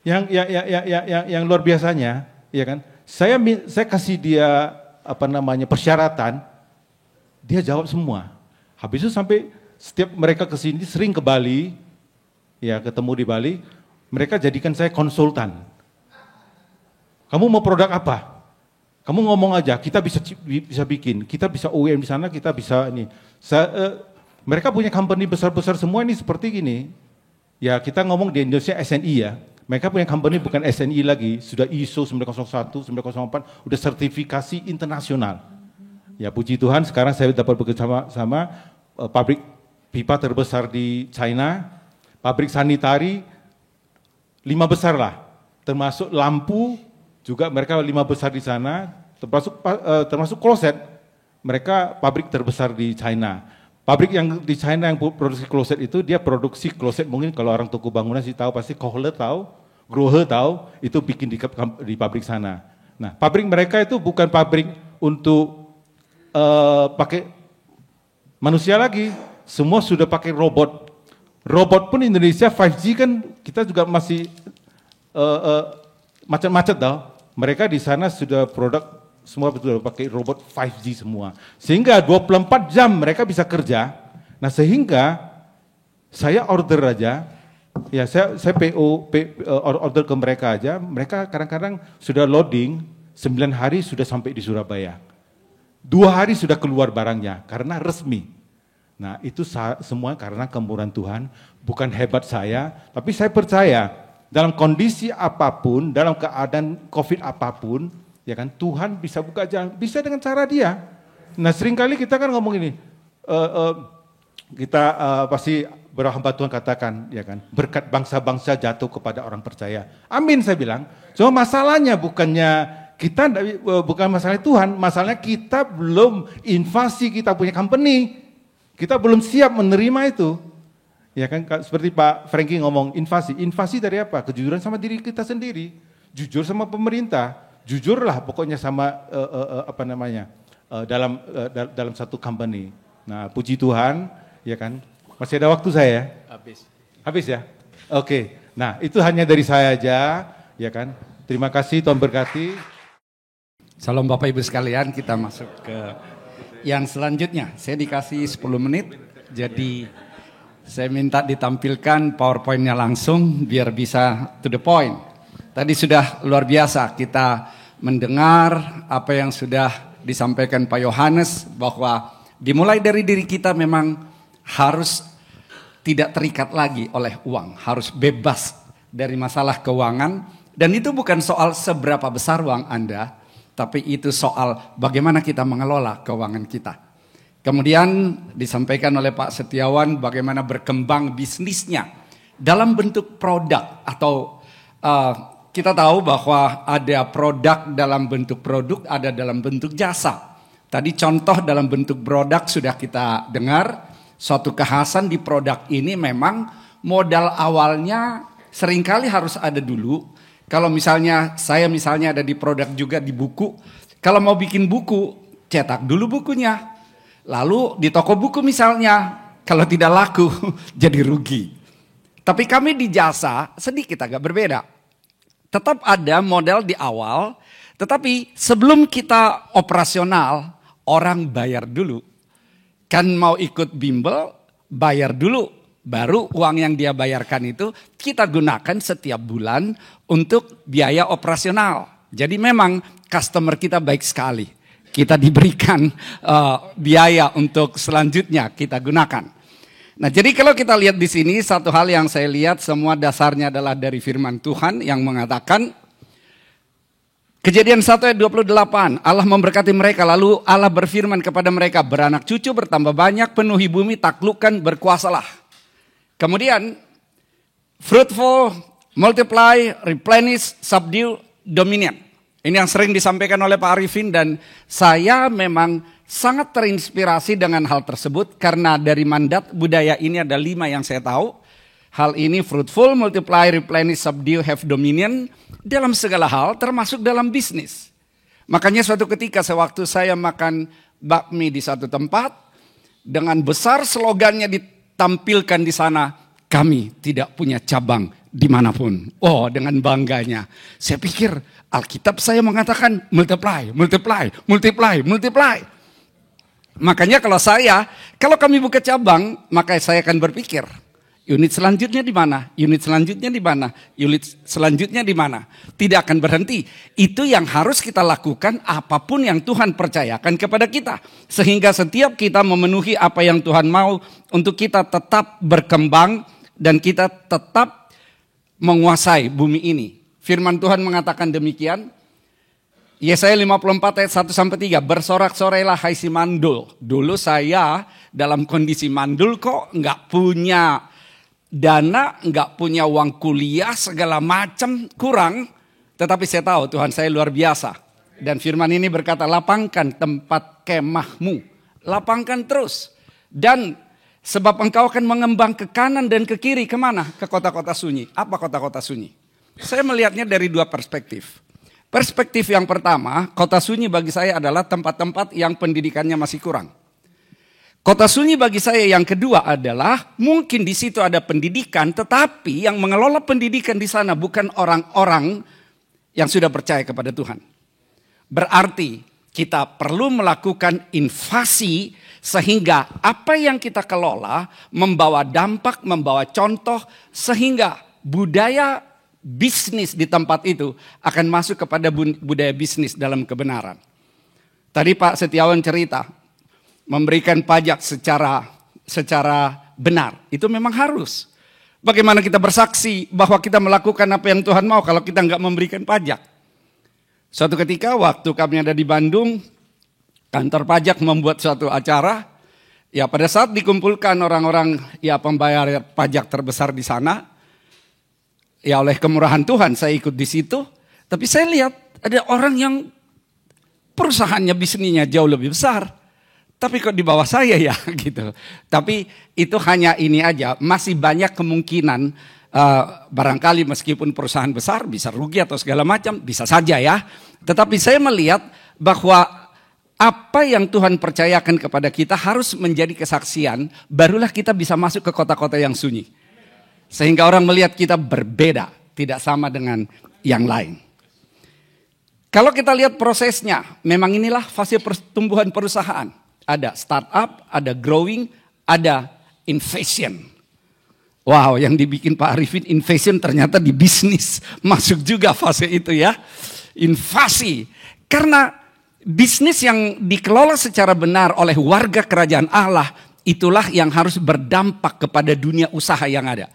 yang luar biasanya, ya kan? Saya kasih dia persyaratan, dia jawab semua. Habis itu sampai setiap mereka ke sini, sering ke Bali, ya ketemu di Bali, mereka jadikan saya konsultan. Kamu mau produk apa? Kamu ngomong aja, kita bisa bikin, kita bisa OEM di sana, kita bisa ini. Mereka punya company besar-besar semua ini seperti gini. Ya kita ngomong di Indonesia SNI ya. Mereka punya company bukan SNI lagi, sudah ISO 901, 904, udah sertifikasi internasional. Ya puji Tuhan sekarang saya dapat bekerja sama pabrik pipa terbesar di China, pabrik sanitari 5 besar lah, termasuk lampu juga mereka 5 besar di sana, termasuk kloset, mereka pabrik terbesar di China. Pabrik yang di China yang produksi kloset itu, dia produksi kloset mungkin kalau orang toko bangunan sih tahu, pasti Kohler tahu, Grohe tahu, itu bikin di pabrik sana. Nah, pabrik mereka itu bukan pabrik untuk pakai manusia lagi, semua sudah pakai robot. Robot pun Indonesia 5G kan kita juga masih macet-macet tau. Mereka di sana sudah produk semua betul pakai robot 5G semua. Sehingga 24 jam mereka bisa kerja. Nah sehingga saya order aja, ya saya order ke mereka aja, mereka kadang-kadang sudah loading, 9 hari sudah sampai di Surabaya. 2 hari sudah keluar barangnya karena resmi. Nah itu semua karena kemurahan Tuhan, bukan hebat saya, tapi saya percaya dalam kondisi apapun, dalam keadaan COVID apapun, ya kan Tuhan bisa buka jalan, bisa dengan cara Dia. Nah seringkali kita kan ngomong ini, kita pasti berhamba Tuhan katakan, ya kan, berkat bangsa-bangsa jatuh kepada orang percaya. Amin saya bilang. Cuma masalahnya bukan masalah Tuhan, masalahnya kita belum invasi, kita punya company. Kita belum siap menerima itu. Ya kan seperti Pak Frankie ngomong invasi dari apa? Kejujuran sama diri kita sendiri, jujur sama pemerintah, jujurlah pokoknya sama dalam satu company. Nah, puji Tuhan, ya kan? Masih ada waktu saya? Habis ya? Oke. Nah, itu hanya dari saya aja, ya kan? Terima kasih, Tuhan berkati. Salam Bapak Ibu sekalian, kita masuk ke yang selanjutnya. Saya dikasih 10 menit, jadi saya minta ditampilkan PowerPoint-nya langsung biar bisa to the point. Tadi sudah luar biasa kita mendengar apa yang sudah disampaikan Pak Yohanes, bahwa dimulai dari diri kita memang harus tidak terikat lagi oleh uang, harus bebas dari masalah keuangan, dan itu bukan soal seberapa besar uang Anda, tapi itu soal bagaimana kita mengelola keuangan kita. Kemudian disampaikan oleh Pak Setiawan bagaimana berkembang bisnisnya dalam bentuk produk atau kita tahu bahwa ada produk dalam bentuk produk, ada dalam bentuk jasa. Tadi contoh dalam bentuk produk sudah kita dengar, suatu kekhasan di produk ini memang modal awalnya seringkali harus ada dulu. Kalau misalnya saya ada di produk juga di buku, kalau mau bikin buku, cetak dulu bukunya. Lalu di toko buku misalnya, kalau tidak laku jadi rugi. Tapi kami di jasa sedikit agak berbeda. Tetap ada modal di awal, tetapi sebelum kita operasional, orang bayar dulu. Kan mau ikut bimbel, bayar dulu. Baru uang yang dia bayarkan itu kita gunakan setiap bulan untuk biaya operasional. Jadi memang customer kita baik sekali. Kita diberikan biaya untuk selanjutnya kita gunakan. Nah, jadi kalau kita lihat di sini satu hal yang saya lihat semua dasarnya adalah dari firman Tuhan yang mengatakan Kejadian 1 ayat 28, Allah memberkati mereka, lalu Allah berfirman kepada mereka, beranak cucu, bertambah banyak, penuhi bumi, taklukkan, berkuasalah. Kemudian, fruitful, multiply, replenish, subdue, dominion. Ini yang sering disampaikan oleh Pak Arifin dan saya memang sangat terinspirasi dengan hal tersebut karena dari mandat budaya ini ada 5 yang saya tahu. Hal ini fruitful, multiply, replenish, subdue, have dominion dalam segala hal termasuk dalam bisnis. Makanya suatu ketika sewaktu saya makan bakmi di satu tempat dengan besar slogannya ditampilkan di sana, kami tidak punya cabang dimanapun. Oh, dengan bangganya. Saya pikir Alkitab saya mengatakan multiply, multiply, multiply, multiply. Makanya kalau kami buka cabang, maka saya akan berpikir, unit selanjutnya di mana? Unit selanjutnya di mana? Unit selanjutnya di mana? Tidak akan berhenti. Itu yang harus kita lakukan apapun yang Tuhan percayakan kepada kita. Sehingga setiap kita memenuhi apa yang Tuhan mau untuk kita tetap berkembang dan kita tetap menguasai bumi ini. Firman Tuhan mengatakan demikian. Yesaya 54 ayat 1-3, bersorak-sorailah hai si mandul. Dulu saya dalam kondisi mandul kok nggak punya dana, nggak punya uang kuliah, segala macam kurang. Tetapi saya tahu Tuhan saya luar biasa. Dan firman ini berkata, lapangkan tempat kemahmu. Lapangkan terus. Dan sebab engkau akan mengembang ke kanan dan ke kiri, kemana? Ke kota-kota sunyi. Apa kota-kota sunyi? Saya melihatnya dari 2 perspektif. Perspektif yang pertama, kota sunyi bagi saya adalah tempat-tempat yang pendidikannya masih kurang. Kota sunyi bagi saya yang kedua adalah mungkin di situ ada pendidikan, tetapi yang mengelola pendidikan di sana bukan orang-orang yang sudah percaya kepada Tuhan. Berarti kita perlu melakukan invasi sehingga apa yang kita kelola membawa dampak, membawa contoh sehingga budaya bisnis di tempat itu akan masuk kepada budaya bisnis dalam kebenaran. Tadi Pak Setiawan cerita, memberikan pajak secara benar, itu memang harus. Bagaimana kita bersaksi bahwa kita melakukan apa yang Tuhan mau kalau kita nggak memberikan pajak? Suatu ketika waktu kami ada di Bandung, kantor pajak membuat suatu acara, ya pada saat dikumpulkan orang-orang ya pembayar pajak terbesar di sana, ya oleh kemurahan Tuhan saya ikut di situ, tapi saya lihat ada orang yang perusahaannya bisnisnya jauh lebih besar, tapi kok di bawah saya ya gitu. Tapi itu hanya ini aja, masih banyak kemungkinan barangkali meskipun perusahaan besar bisa rugi atau segala macam, bisa saja ya. Tetapi saya melihat bahwa apa yang Tuhan percayakan kepada kita harus menjadi kesaksian, barulah kita bisa masuk ke kota-kota yang sunyi. Sehingga orang melihat kita berbeda, tidak sama dengan yang lain. Kalau kita lihat prosesnya, memang inilah fase pertumbuhan perusahaan. Ada startup, ada growing, ada invasion. Wow, yang dibikin Pak Arifin invasion ternyata di bisnis. Masuk juga fase itu ya. Invasi. Karena bisnis yang dikelola secara benar oleh warga kerajaan Allah, itulah yang harus berdampak kepada dunia usaha yang ada.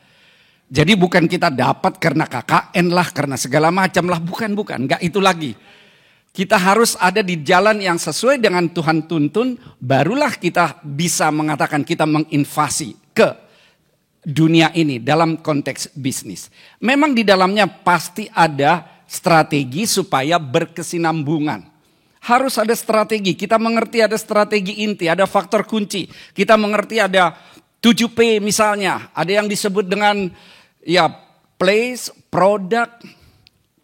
Jadi bukan kita dapat karena KKN lah, karena segala macam lah, bukan, enggak itu lagi. Kita harus ada di jalan yang sesuai dengan Tuhan tuntun, barulah kita bisa mengatakan kita menginvasi ke dunia ini dalam konteks bisnis. Memang di dalamnya pasti ada strategi supaya berkesinambungan. Harus ada strategi, kita mengerti ada strategi inti, ada faktor kunci. Kita mengerti ada 7P misalnya, ada yang disebut dengan ya place, product,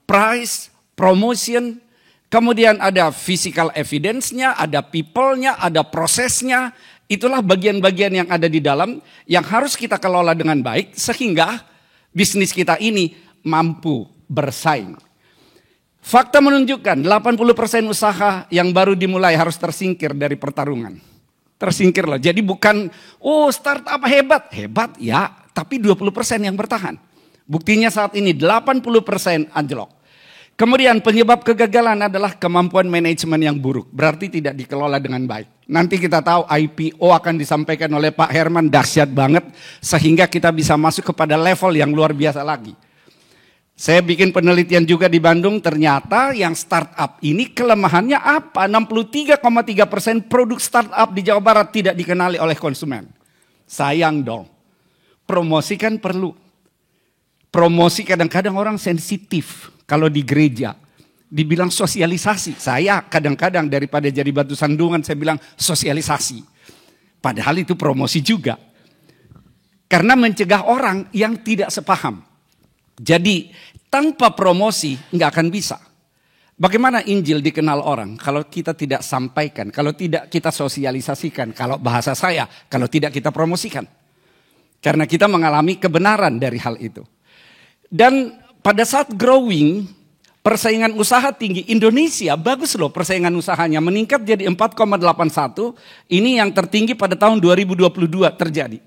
price, promotion. Kemudian ada physical evidence-nya, ada people-nya, ada prosesnya. Itulah bagian-bagian yang ada di dalam yang harus kita kelola dengan baik sehingga bisnis kita ini mampu bersaing. Fakta menunjukkan 80% usaha yang baru dimulai harus tersingkir dari pertarungan. Tersingkir loh. Jadi bukan, startup hebat. Hebat ya, tapi 20% yang bertahan. Buktinya saat ini 80% anjlok. Kemudian penyebab kegagalan adalah kemampuan manajemen yang buruk. Berarti tidak dikelola dengan baik. Nanti kita tahu IPO akan disampaikan oleh Pak Herman, dahsyat banget. Sehingga kita bisa masuk kepada level yang luar biasa lagi. Saya bikin penelitian juga di Bandung, ternyata yang startup ini kelemahannya apa? 63,3% produk startup di Jawa Barat tidak dikenali oleh konsumen. Sayang dong. Promosi kan perlu. Promosi kadang-kadang orang sensitif. Kalau di gereja, dibilang sosialisasi. Saya kadang-kadang daripada jadi batu sandungan, saya bilang sosialisasi. Padahal itu promosi juga. Karena mencegah orang yang tidak sepaham. Jadi tanpa promosi nggak akan bisa. Bagaimana Injil dikenal orang kalau kita tidak sampaikan, kalau tidak kita sosialisasikan, kalau bahasa saya, kalau tidak kita promosikan. Karena kita mengalami kebenaran dari hal itu. Dan pada saat growing, persaingan usaha tinggi. Indonesia bagus loh persaingan usahanya. Meningkat jadi 4,81. Ini yang tertinggi pada tahun 2022 terjadi.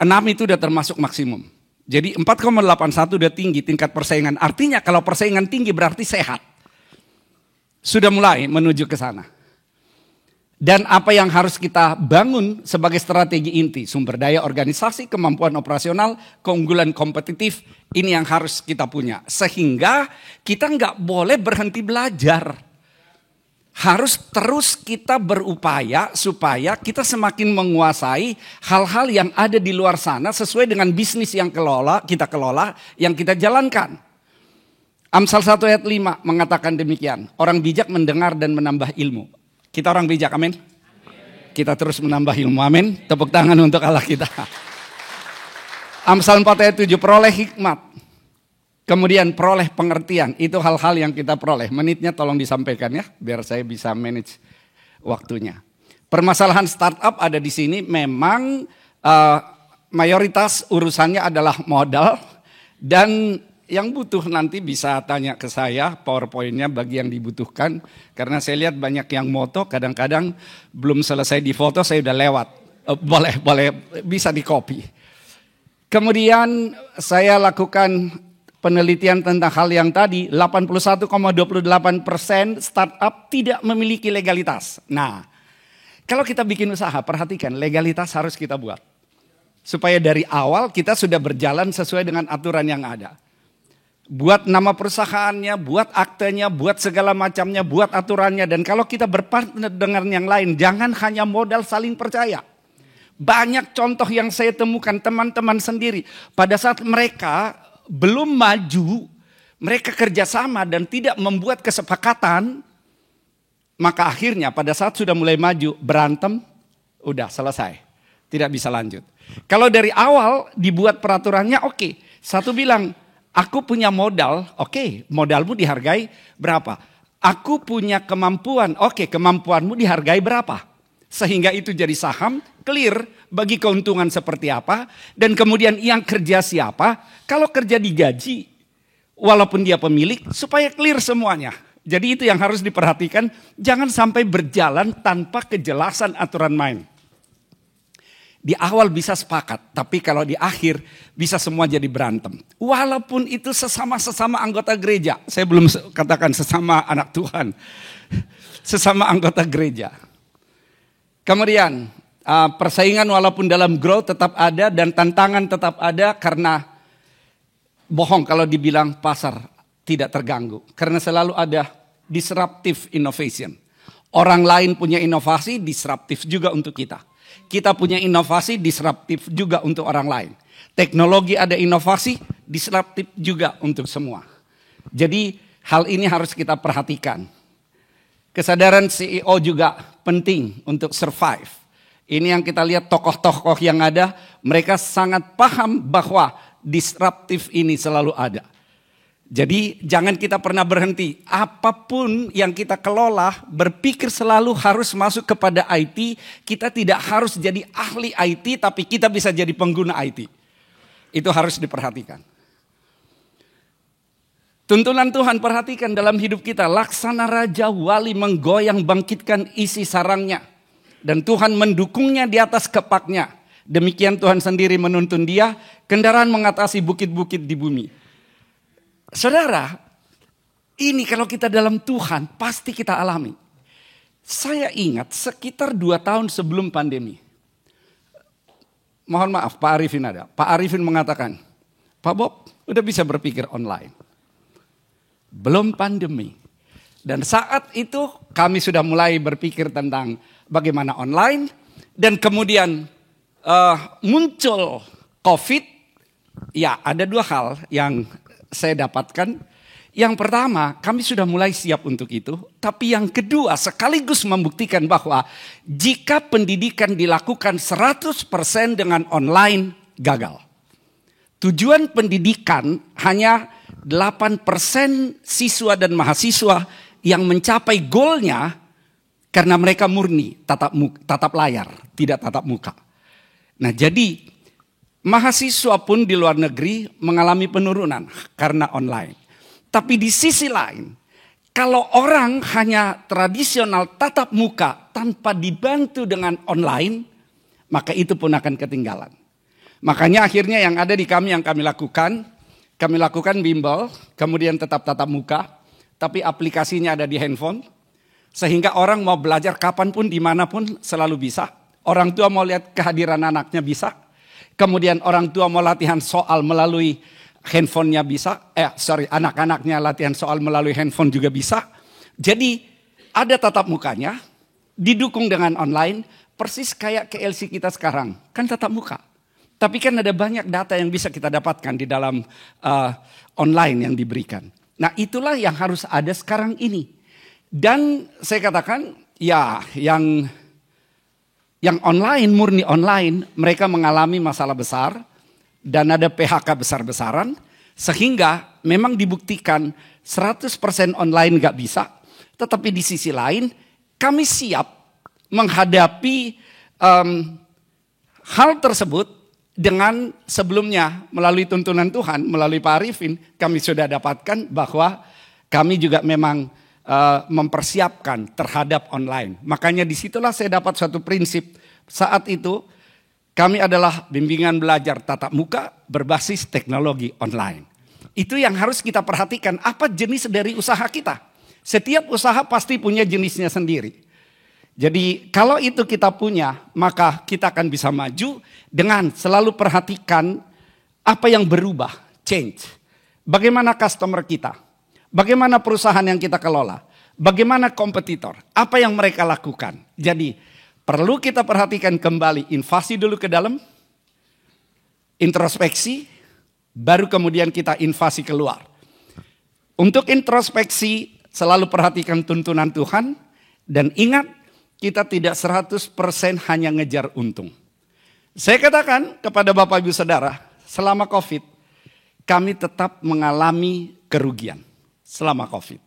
6 itu udah termasuk maksimum. Jadi 4,81 udah tinggi tingkat persaingan. Artinya kalau persaingan tinggi berarti sehat. Sudah mulai menuju ke sana. Dan apa yang harus kita bangun sebagai strategi inti, sumber daya organisasi, kemampuan operasional, keunggulan kompetitif, ini yang harus kita punya. Sehingga kita nggak boleh berhenti belajar. Harus terus kita berupaya supaya kita semakin menguasai hal-hal yang ada di luar sana sesuai dengan bisnis yang kita kelola, yang kita jalankan. Amsal 1 ayat 5 mengatakan demikian, orang bijak mendengar dan menambah ilmu. Kita orang bijak, amin. Kita terus menambah ilmu, amin. Tepuk tangan untuk Allah kita. Amsal 4 ayat 7, peroleh hikmat. Kemudian peroleh pengertian, itu hal-hal yang kita peroleh. Menitnya tolong disampaikan ya, biar saya bisa manage waktunya. Permasalahan startup ada di sini memang mayoritas urusannya adalah modal dan yang butuh nanti bisa tanya ke saya PowerPoint-nya bagi yang dibutuhkan. Karena saya lihat banyak yang moto, kadang-kadang belum selesai di foto saya udah lewat. Boleh bisa di copy. Kemudian saya lakukan penelitian tentang hal yang tadi, 81,28% startup tidak memiliki legalitas. Nah, kalau kita bikin usaha, perhatikan legalitas harus kita buat. Supaya dari awal kita sudah berjalan sesuai dengan aturan yang ada. Buat nama perusahaannya, buat aktenya, buat segala macamnya, buat aturannya. Dan kalau kita berpartner dengan yang lain, jangan hanya modal saling percaya. Banyak contoh yang saya temukan teman-teman sendiri. Pada saat mereka belum maju, mereka kerjasama dan tidak membuat kesepakatan, maka akhirnya pada saat sudah mulai maju, berantem, udah selesai. Tidak bisa lanjut. Kalau dari awal dibuat peraturannya, oke. Satu bilang, aku punya modal, oke, modalmu dihargai berapa? Aku punya kemampuan, oke, kemampuanmu dihargai berapa? Sehingga itu jadi saham, clear bagi keuntungan seperti apa. Dan kemudian yang kerja siapa, kalau kerja digaji, walaupun dia pemilik, supaya clear semuanya. Jadi itu yang harus diperhatikan, jangan sampai berjalan tanpa kejelasan aturan main. Di awal bisa sepakat, tapi kalau di akhir bisa semua jadi berantem. Walaupun itu sesama anggota gereja. Saya belum katakan sesama anak Tuhan. Sesama anggota gereja. Kemudian persaingan walaupun dalam growth tetap ada dan tantangan tetap ada karena bohong kalau dibilang pasar tidak terganggu. Karena selalu ada disruptive innovation. Orang lain punya inovasi, disruptif juga untuk kita. Kita punya inovasi disruptif juga untuk orang lain. Teknologi ada inovasi disruptif juga untuk semua. Jadi hal ini harus kita perhatikan. Kesadaran CEO juga penting untuk survive. Ini yang kita lihat tokoh-tokoh yang ada, mereka sangat paham bahwa disruptif ini selalu ada. Jadi jangan kita pernah berhenti. Apapun yang kita kelola, berpikir selalu harus masuk kepada IT. Kita tidak harus jadi ahli IT, tapi kita bisa jadi pengguna IT. Itu harus diperhatikan. Tuntunan Tuhan perhatikan dalam hidup kita. Laksana Raja Wali menggoyang bangkitkan isi sarangnya. Dan Tuhan mendukungnya di atas kepaknya. Demikian Tuhan sendiri menuntun dia. Kendaraan mengatasi bukit-bukit di bumi. Saudara, ini kalau kita dalam Tuhan pasti kita alami. Saya ingat sekitar 2 tahun sebelum pandemi. Mohon maaf Pak Arifin ada. Pak Arifin mengatakan, Pak Bob udah bisa berpikir online. Belum pandemi. Dan saat itu kami sudah mulai berpikir tentang bagaimana online. Dan kemudian muncul COVID. Ya ada 2 hal yang saya dapatkan. Yang pertama, kami sudah mulai siap untuk itu. Tapi yang kedua, sekaligus membuktikan bahwa jika pendidikan dilakukan 100% dengan online, gagal. Tujuan pendidikan hanya 8% siswa dan mahasiswa yang mencapai goalnya karena mereka murni tatap layar, tidak tatap muka. Nah jadi mahasiswa pun di luar negeri mengalami penurunan karena online. Tapi di sisi lain, kalau orang hanya tradisional tatap muka tanpa dibantu dengan online, maka itu pun akan ketinggalan. Makanya akhirnya yang ada di kami yang kami lakukan bimbel, kemudian tetap tatap muka, tapi aplikasinya ada di handphone, sehingga orang mau belajar kapanpun, dimanapun selalu bisa. Orang tua mau lihat kehadiran anaknya bisa. Kemudian orang tua mau latihan soal melalui handphonenya bisa. Anak-anaknya latihan soal melalui handphone juga bisa. Jadi ada tatap mukanya, didukung dengan online, persis kayak KLC kita sekarang. Kan tatap muka. Tapi kan ada banyak data yang bisa kita dapatkan di dalam online yang diberikan. Nah itulah yang harus ada sekarang ini. Dan saya katakan ya yang online, murni online, mereka mengalami masalah besar dan ada PHK besar-besaran. Sehingga memang dibuktikan 100% online gak bisa. Tetapi di sisi lain kami siap menghadapi hal tersebut dengan sebelumnya melalui tuntunan Tuhan, melalui Pak Arifin, kami sudah dapatkan bahwa kami juga memang mempersiapkan terhadap online. Makanya disitulah saya dapat suatu prinsip. Saat itu kami adalah bimbingan belajar tatap muka berbasis teknologi online. Itu yang harus kita perhatikan, apa jenis dari usaha kita. Setiap usaha pasti punya jenisnya sendiri. Jadi kalau itu kita punya, maka kita akan bisa maju dengan selalu perhatikan apa yang berubah, change. Bagaimana customer kita, bagaimana perusahaan yang kita kelola, bagaimana kompetitor, apa yang mereka lakukan. Jadi perlu kita perhatikan kembali, invasi dulu ke dalam, introspeksi, baru kemudian kita invasi keluar. Untuk introspeksi, selalu perhatikan tuntunan Tuhan, dan ingat, kita tidak 100% hanya ngejar untung. Saya katakan kepada Bapak Ibu Saudara, selama COVID, kami tetap mengalami kerugian selama COVID.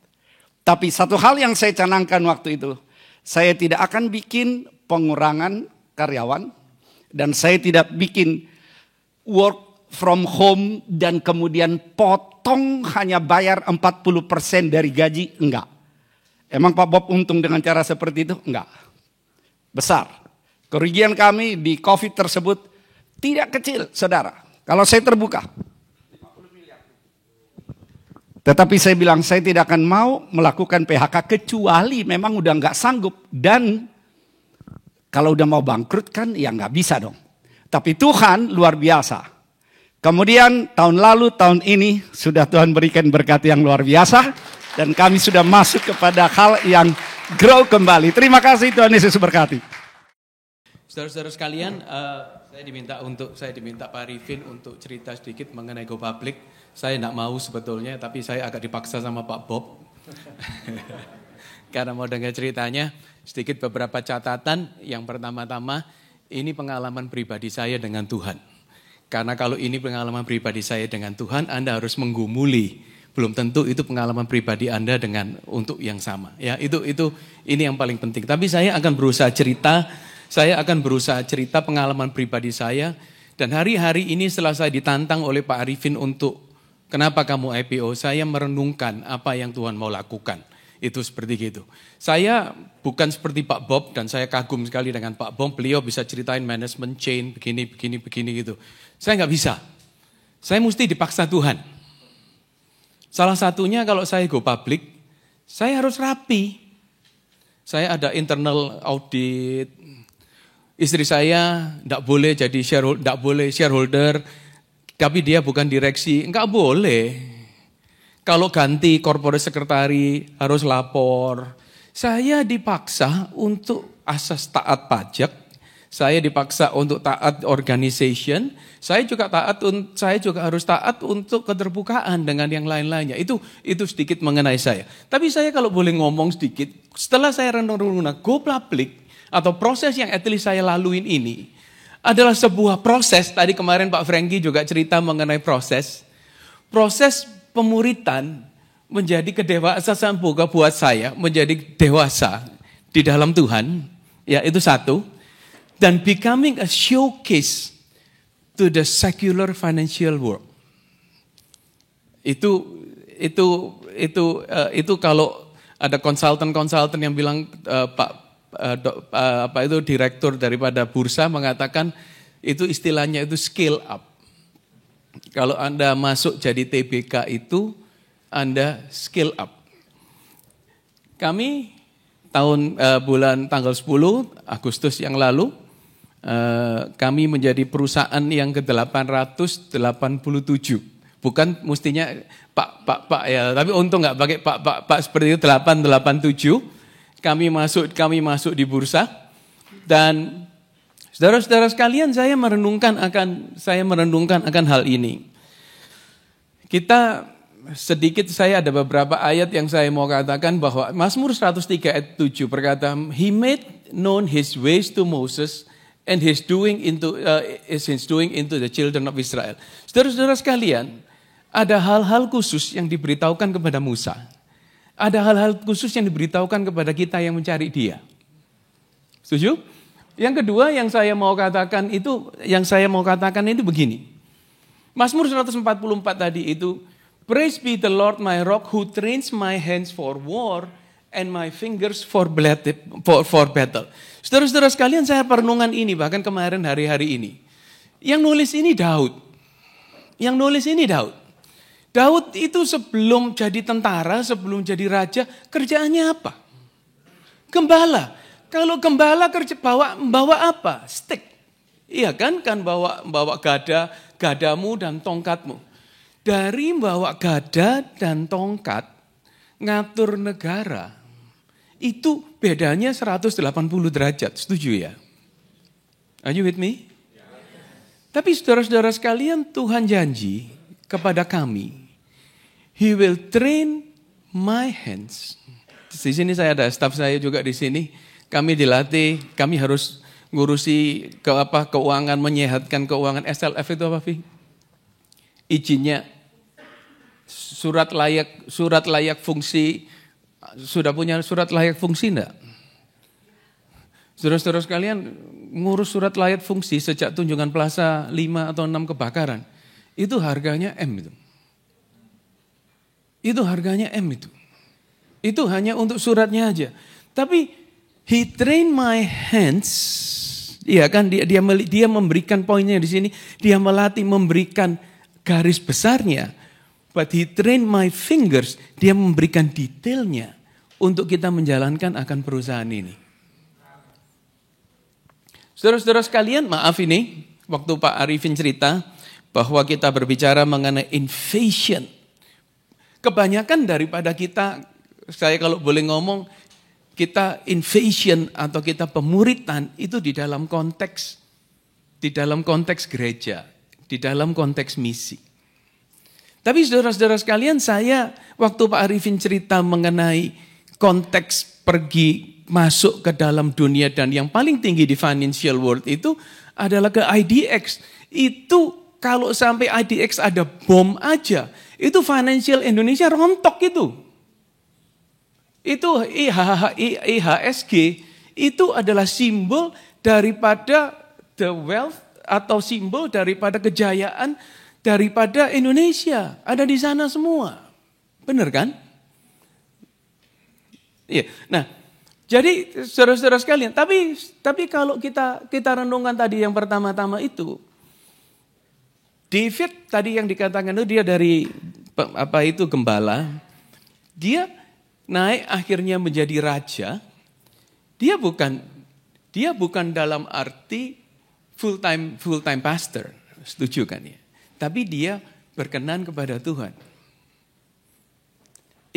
Tapi satu hal yang saya canangkan waktu itu, saya tidak akan bikin pengurangan karyawan, dan saya tidak bikin work from home dan kemudian potong hanya bayar 40% dari gaji, enggak. Emang Pak Bob untung dengan cara seperti itu? Enggak. Besar. Kerugian kami di COVID tersebut tidak kecil, saudara. Kalau saya terbuka. Tetapi saya bilang saya tidak akan mau melakukan PHK kecuali memang udah enggak sanggup. Dan kalau udah mau bangkrut kan ya enggak bisa dong. Tapi Tuhan luar biasa. Kemudian tahun lalu, tahun ini sudah Tuhan berikan berkat yang luar biasa. Dan kami sudah masuk kepada hal yang grow kembali. Terima kasih, Tuhan Yesus berkati. Saudara-saudara sekalian, saya diminta Pak Arifin untuk cerita sedikit mengenai Go Public. Saya tidak mau sebetulnya, tapi saya agak dipaksa sama Pak Bob. Karena mau dengar ceritanya, sedikit beberapa catatan. Yang pertama-tama, ini pengalaman pribadi saya dengan Tuhan. Karena kalau ini pengalaman pribadi saya dengan Tuhan, Anda harus menggumuli. Belum tentu itu pengalaman pribadi Anda dengan untuk yang sama. Ya, ini yang paling penting. Tapi saya akan berusaha cerita pengalaman pribadi saya. Dan hari-hari ini setelah saya ditantang oleh Pak Arifin untuk kenapa kamu IPO, saya merenungkan apa yang Tuhan mau lakukan. Itu seperti gitu. Saya bukan seperti Pak Bob dan saya kagum sekali dengan Pak Bob. Beliau bisa ceritain management chain begini gitu. Saya nggak bisa. Saya mesti dipaksa Tuhan. Salah satunya kalau saya go public, saya harus rapi. Saya ada internal audit. Istri saya nggak boleh jadi shareholder, tapi dia bukan direksi. Nggak boleh. Kalau ganti corporate secretary harus lapor. Saya dipaksa untuk asas taat pajak. Saya dipaksa untuk taat organization. Saya juga harus taat untuk keterbukaan dengan yang lain-lainnya. Itu sedikit mengenai saya. Tapi saya kalau boleh ngomong sedikit, setelah saya renung-renung go public atau proses yang at least saya laluin ini adalah sebuah proses. Tadi kemarin Pak Franky juga cerita mengenai proses pemuritan menjadi kedewasaan buat saya menjadi dewasa di dalam Tuhan, ya itu satu, dan becoming a showcase to the secular financial world. Itu kalau ada konsultan yang bilang itu direktur daripada bursa mengatakan itu istilahnya itu scale up. Kalau Anda masuk jadi TBK itu, Anda scale up. Kami bulan tanggal 10 Agustus yang lalu, kami menjadi perusahaan yang ke-887. Bukan mestinya Pak ya, tapi untung nggak pakai Pak seperti itu 887. Kami masuk di bursa dan saudara-saudara sekalian, saya merenungkan akan hal ini. Saya ada beberapa ayat yang saya mau katakan bahwa Mazmur 103 ayat 7 berkata, He made known His ways to Moses and His doing into the children of Israel. Saudara-saudara sekalian, ada hal-hal khusus yang diberitahukan kepada Musa. Ada hal-hal khusus yang diberitahukan kepada kita yang mencari Dia. Setuju? Yang kedua yang saya mau katakan itu begini. Mazmur 144 tadi itu, Praise be the Lord my rock who trains my hands for war and my fingers for battle. Saudara-saudara sekalian, saya perenungan ini bahkan kemarin hari-hari ini. Yang nulis ini Daud. Daud itu sebelum jadi tentara, sebelum jadi raja, kerjaannya apa? Gembala. Kalau gembala bawa apa? Stick. Iya kan bawa gadamu dan tongkatmu. Dari bawa gada dan tongkat, ngatur negara, itu bedanya 180 derajat. Setuju ya? Are you with me? Tapi saudara-saudara sekalian, Tuhan janji kepada kami, He will train my hands. Di sini saya ada staf saya juga di sini. Kami dilatih, kami harus ngurusi keuangan, menyehatkan keuangan. SLF itu apa, Vi? Izinnya surat layak fungsi. Sudah punya surat layak fungsi enggak? Saudara-saudara sekalian, ngurus surat layak fungsi sejak Tunjungan Plaza 5 atau 6 kebakaran, itu harganya M itu. Itu harganya M itu. Itu hanya untuk suratnya aja. Tapi He trained my hands. Iya kan, dia memberikan poinnya di sini. Dia melatih, memberikan garis besarnya. But He trained my fingers. Dia memberikan detailnya untuk kita menjalankan akan perusahaan ini. Saudara-saudara sekalian, maaf ini, waktu Pak Arifin cerita bahwa kita berbicara mengenai invasion. Kebanyakan daripada kita, saya kalau boleh ngomong, kita invasion atau kita pemuritan itu di dalam konteks gereja, di dalam konteks misi. Tapi saudara-saudara sekalian, saya waktu Pak Arifin cerita mengenai konteks pergi masuk ke dalam dunia dan yang paling tinggi di financial world itu adalah ke IDX. Itu kalau sampai IDX ada bom aja, itu financial Indonesia rontok itu. Itu IHSG itu adalah simbol daripada the wealth atau simbol daripada kejayaan daripada Indonesia. Ada di sana semua. Benar kan? Iya. Nah, jadi saudara-saudara sekalian, tapi kalau kita renungkan tadi yang pertama-tama itu, David tadi yang dikatakan itu dia dari gembala, dia naik akhirnya menjadi raja. Dia bukan dalam arti full time pastor, setuju kan ya? Tapi dia berkenan kepada Tuhan.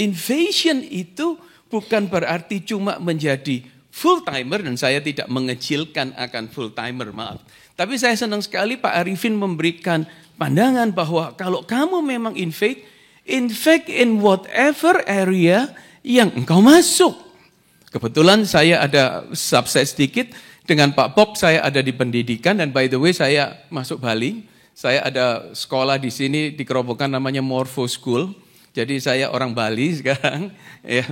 Invasion itu bukan berarti cuma menjadi full timer, dan saya tidak mengecilkan akan full timer, maaf. Tapi saya senang sekali Pak Arifin memberikan pandangan bahwa kalau kamu memang invade in whatever area yang engkau masuk. Kebetulan saya ada subset sedikit dengan Pak Bob, saya ada di pendidikan, dan by the way saya masuk Bali. Saya ada sekolah di sini di Kerobokan namanya Morpho School. Jadi saya orang Bali sekarang. Ya.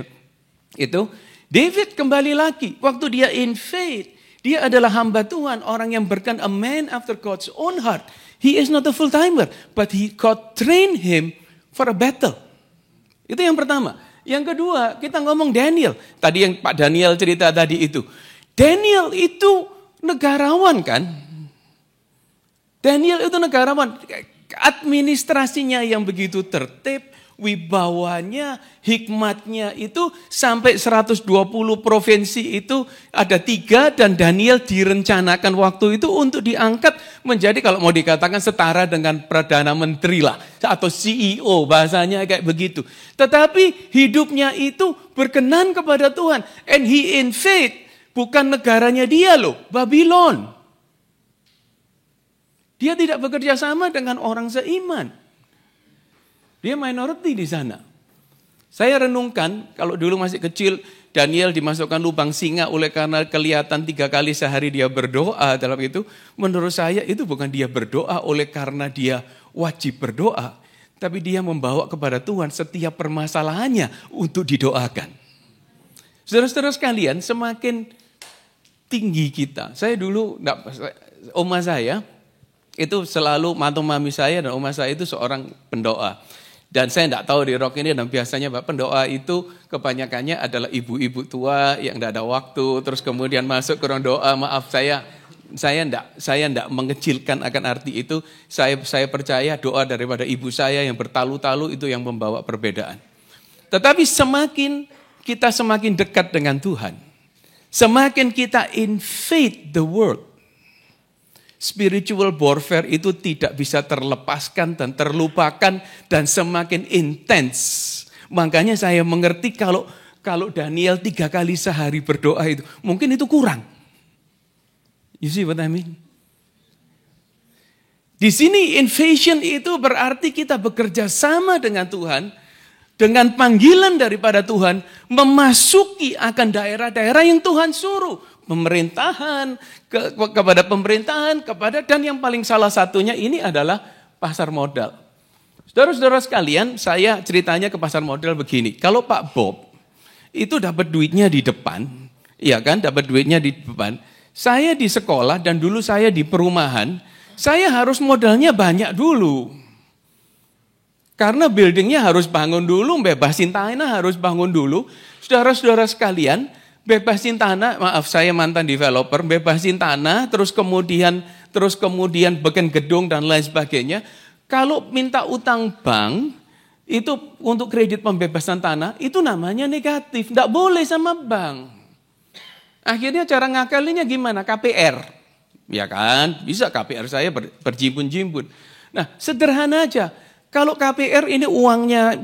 Itu David kembali lagi waktu dia invade, dia adalah hamba Tuhan, orang yang berkenan, a man after God's own heart. He is not a full timer, but God trained him for a battle. Itu yang pertama. Yang kedua, kita ngomong Daniel. Tadi yang Pak Daniel cerita tadi itu. Daniel itu negarawan kan? Daniel itu negarawan. Administrasinya yang begitu tertib, wibawanya, hikmatnya itu sampai 120 provinsi itu ada 3, dan Daniel direncanakan waktu itu untuk diangkat menjadi, kalau mau dikatakan, setara dengan Perdana Menteri lah, atau CEO, bahasanya kayak begitu. Tetapi hidupnya itu berkenan kepada Tuhan. And he invade, bukan negaranya dia loh, Babylon. Dia tidak bekerja sama dengan orang seiman. Dia minority di sana. Saya renungkan, kalau dulu masih kecil, Daniel dimasukkan lubang singa oleh karena kelihatan 3 kali sehari dia berdoa dalam itu. Menurut saya itu bukan dia berdoa oleh karena dia wajib berdoa. Tapi dia membawa kepada Tuhan setiap permasalahannya untuk didoakan. Saudara-saudara sekalian, semakin tinggi kita. Saya dulu, oma saya itu selalu, mantu mami saya dan oma saya itu seorang pendoa. Dan saya tidak tahu di Rock ini, dan biasanya pendoa itu kebanyakannya adalah ibu-ibu tua yang tidak ada waktu, terus kemudian masuk ke ruang doa. Maaf, saya tidak mengecilkan akan arti itu. Saya percaya doa daripada ibu saya yang bertalu-talu itu yang membawa perbedaan. Tetapi semakin kita semakin dekat dengan Tuhan, semakin kita invade the world, spiritual warfare itu tidak bisa terlepaskan dan terlupakan dan semakin intens. Makanya saya mengerti kalau Daniel 3 kali sehari berdoa itu, mungkin itu kurang. You see what I mean? Di sini invasion itu berarti kita bekerja sama dengan Tuhan, dengan panggilan daripada Tuhan, memasuki akan daerah-daerah yang Tuhan suruh. Pemerintahan, kepada pemerintahan, dan yang paling salah satunya ini adalah pasar modal. Saudara-saudara sekalian, saya ceritanya ke pasar modal begini. Kalau Pak Bob itu dapat duitnya di depan, iya kan, dapat duitnya di depan. Saya di sekolah dan dulu saya di perumahan, saya harus modalnya banyak dulu. Karena buildingnya harus bangun dulu, bebasin tanah harus bangun dulu. Saudara-saudara sekalian, bebasin tanah, maaf saya mantan developer, bebasin tanah, terus kemudian bikin gedung dan lain sebagainya. Kalau minta utang bank, itu untuk kredit pembebasan tanah, itu namanya negatif, tidak boleh sama bank. Akhirnya cara ngakalinya gimana? KPR, ya kan? Bisa KPR saya berjimpun-jimpun. Nah, sederhana aja. Kalau KPR ini uangnya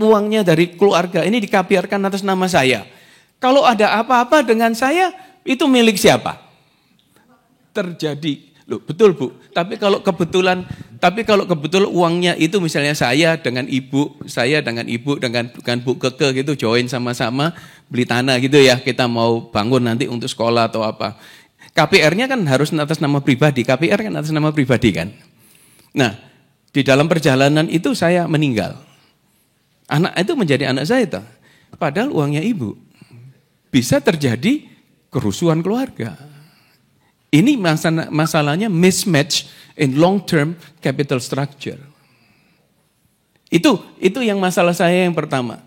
dari keluarga, ini di-KPR-kan atas nama saya. Kalau ada apa-apa dengan saya, itu milik siapa? Terjadi. Loh, betul Bu. Tapi kalau kebetulan uangnya itu misalnya saya dengan ibu dengan Bu Keke gitu join sama-sama beli tanah gitu ya. Kita mau bangun nanti untuk sekolah atau apa. KPR-nya kan harus atas nama pribadi. KPR kan atas nama pribadi kan. Nah, di dalam perjalanan itu saya meninggal. Anak itu menjadi anak saya. Padahal uangnya ibu. Bisa terjadi kerusuhan keluarga. Ini masalahnya mismatch in long term capital structure. Itu yang masalah saya yang pertama.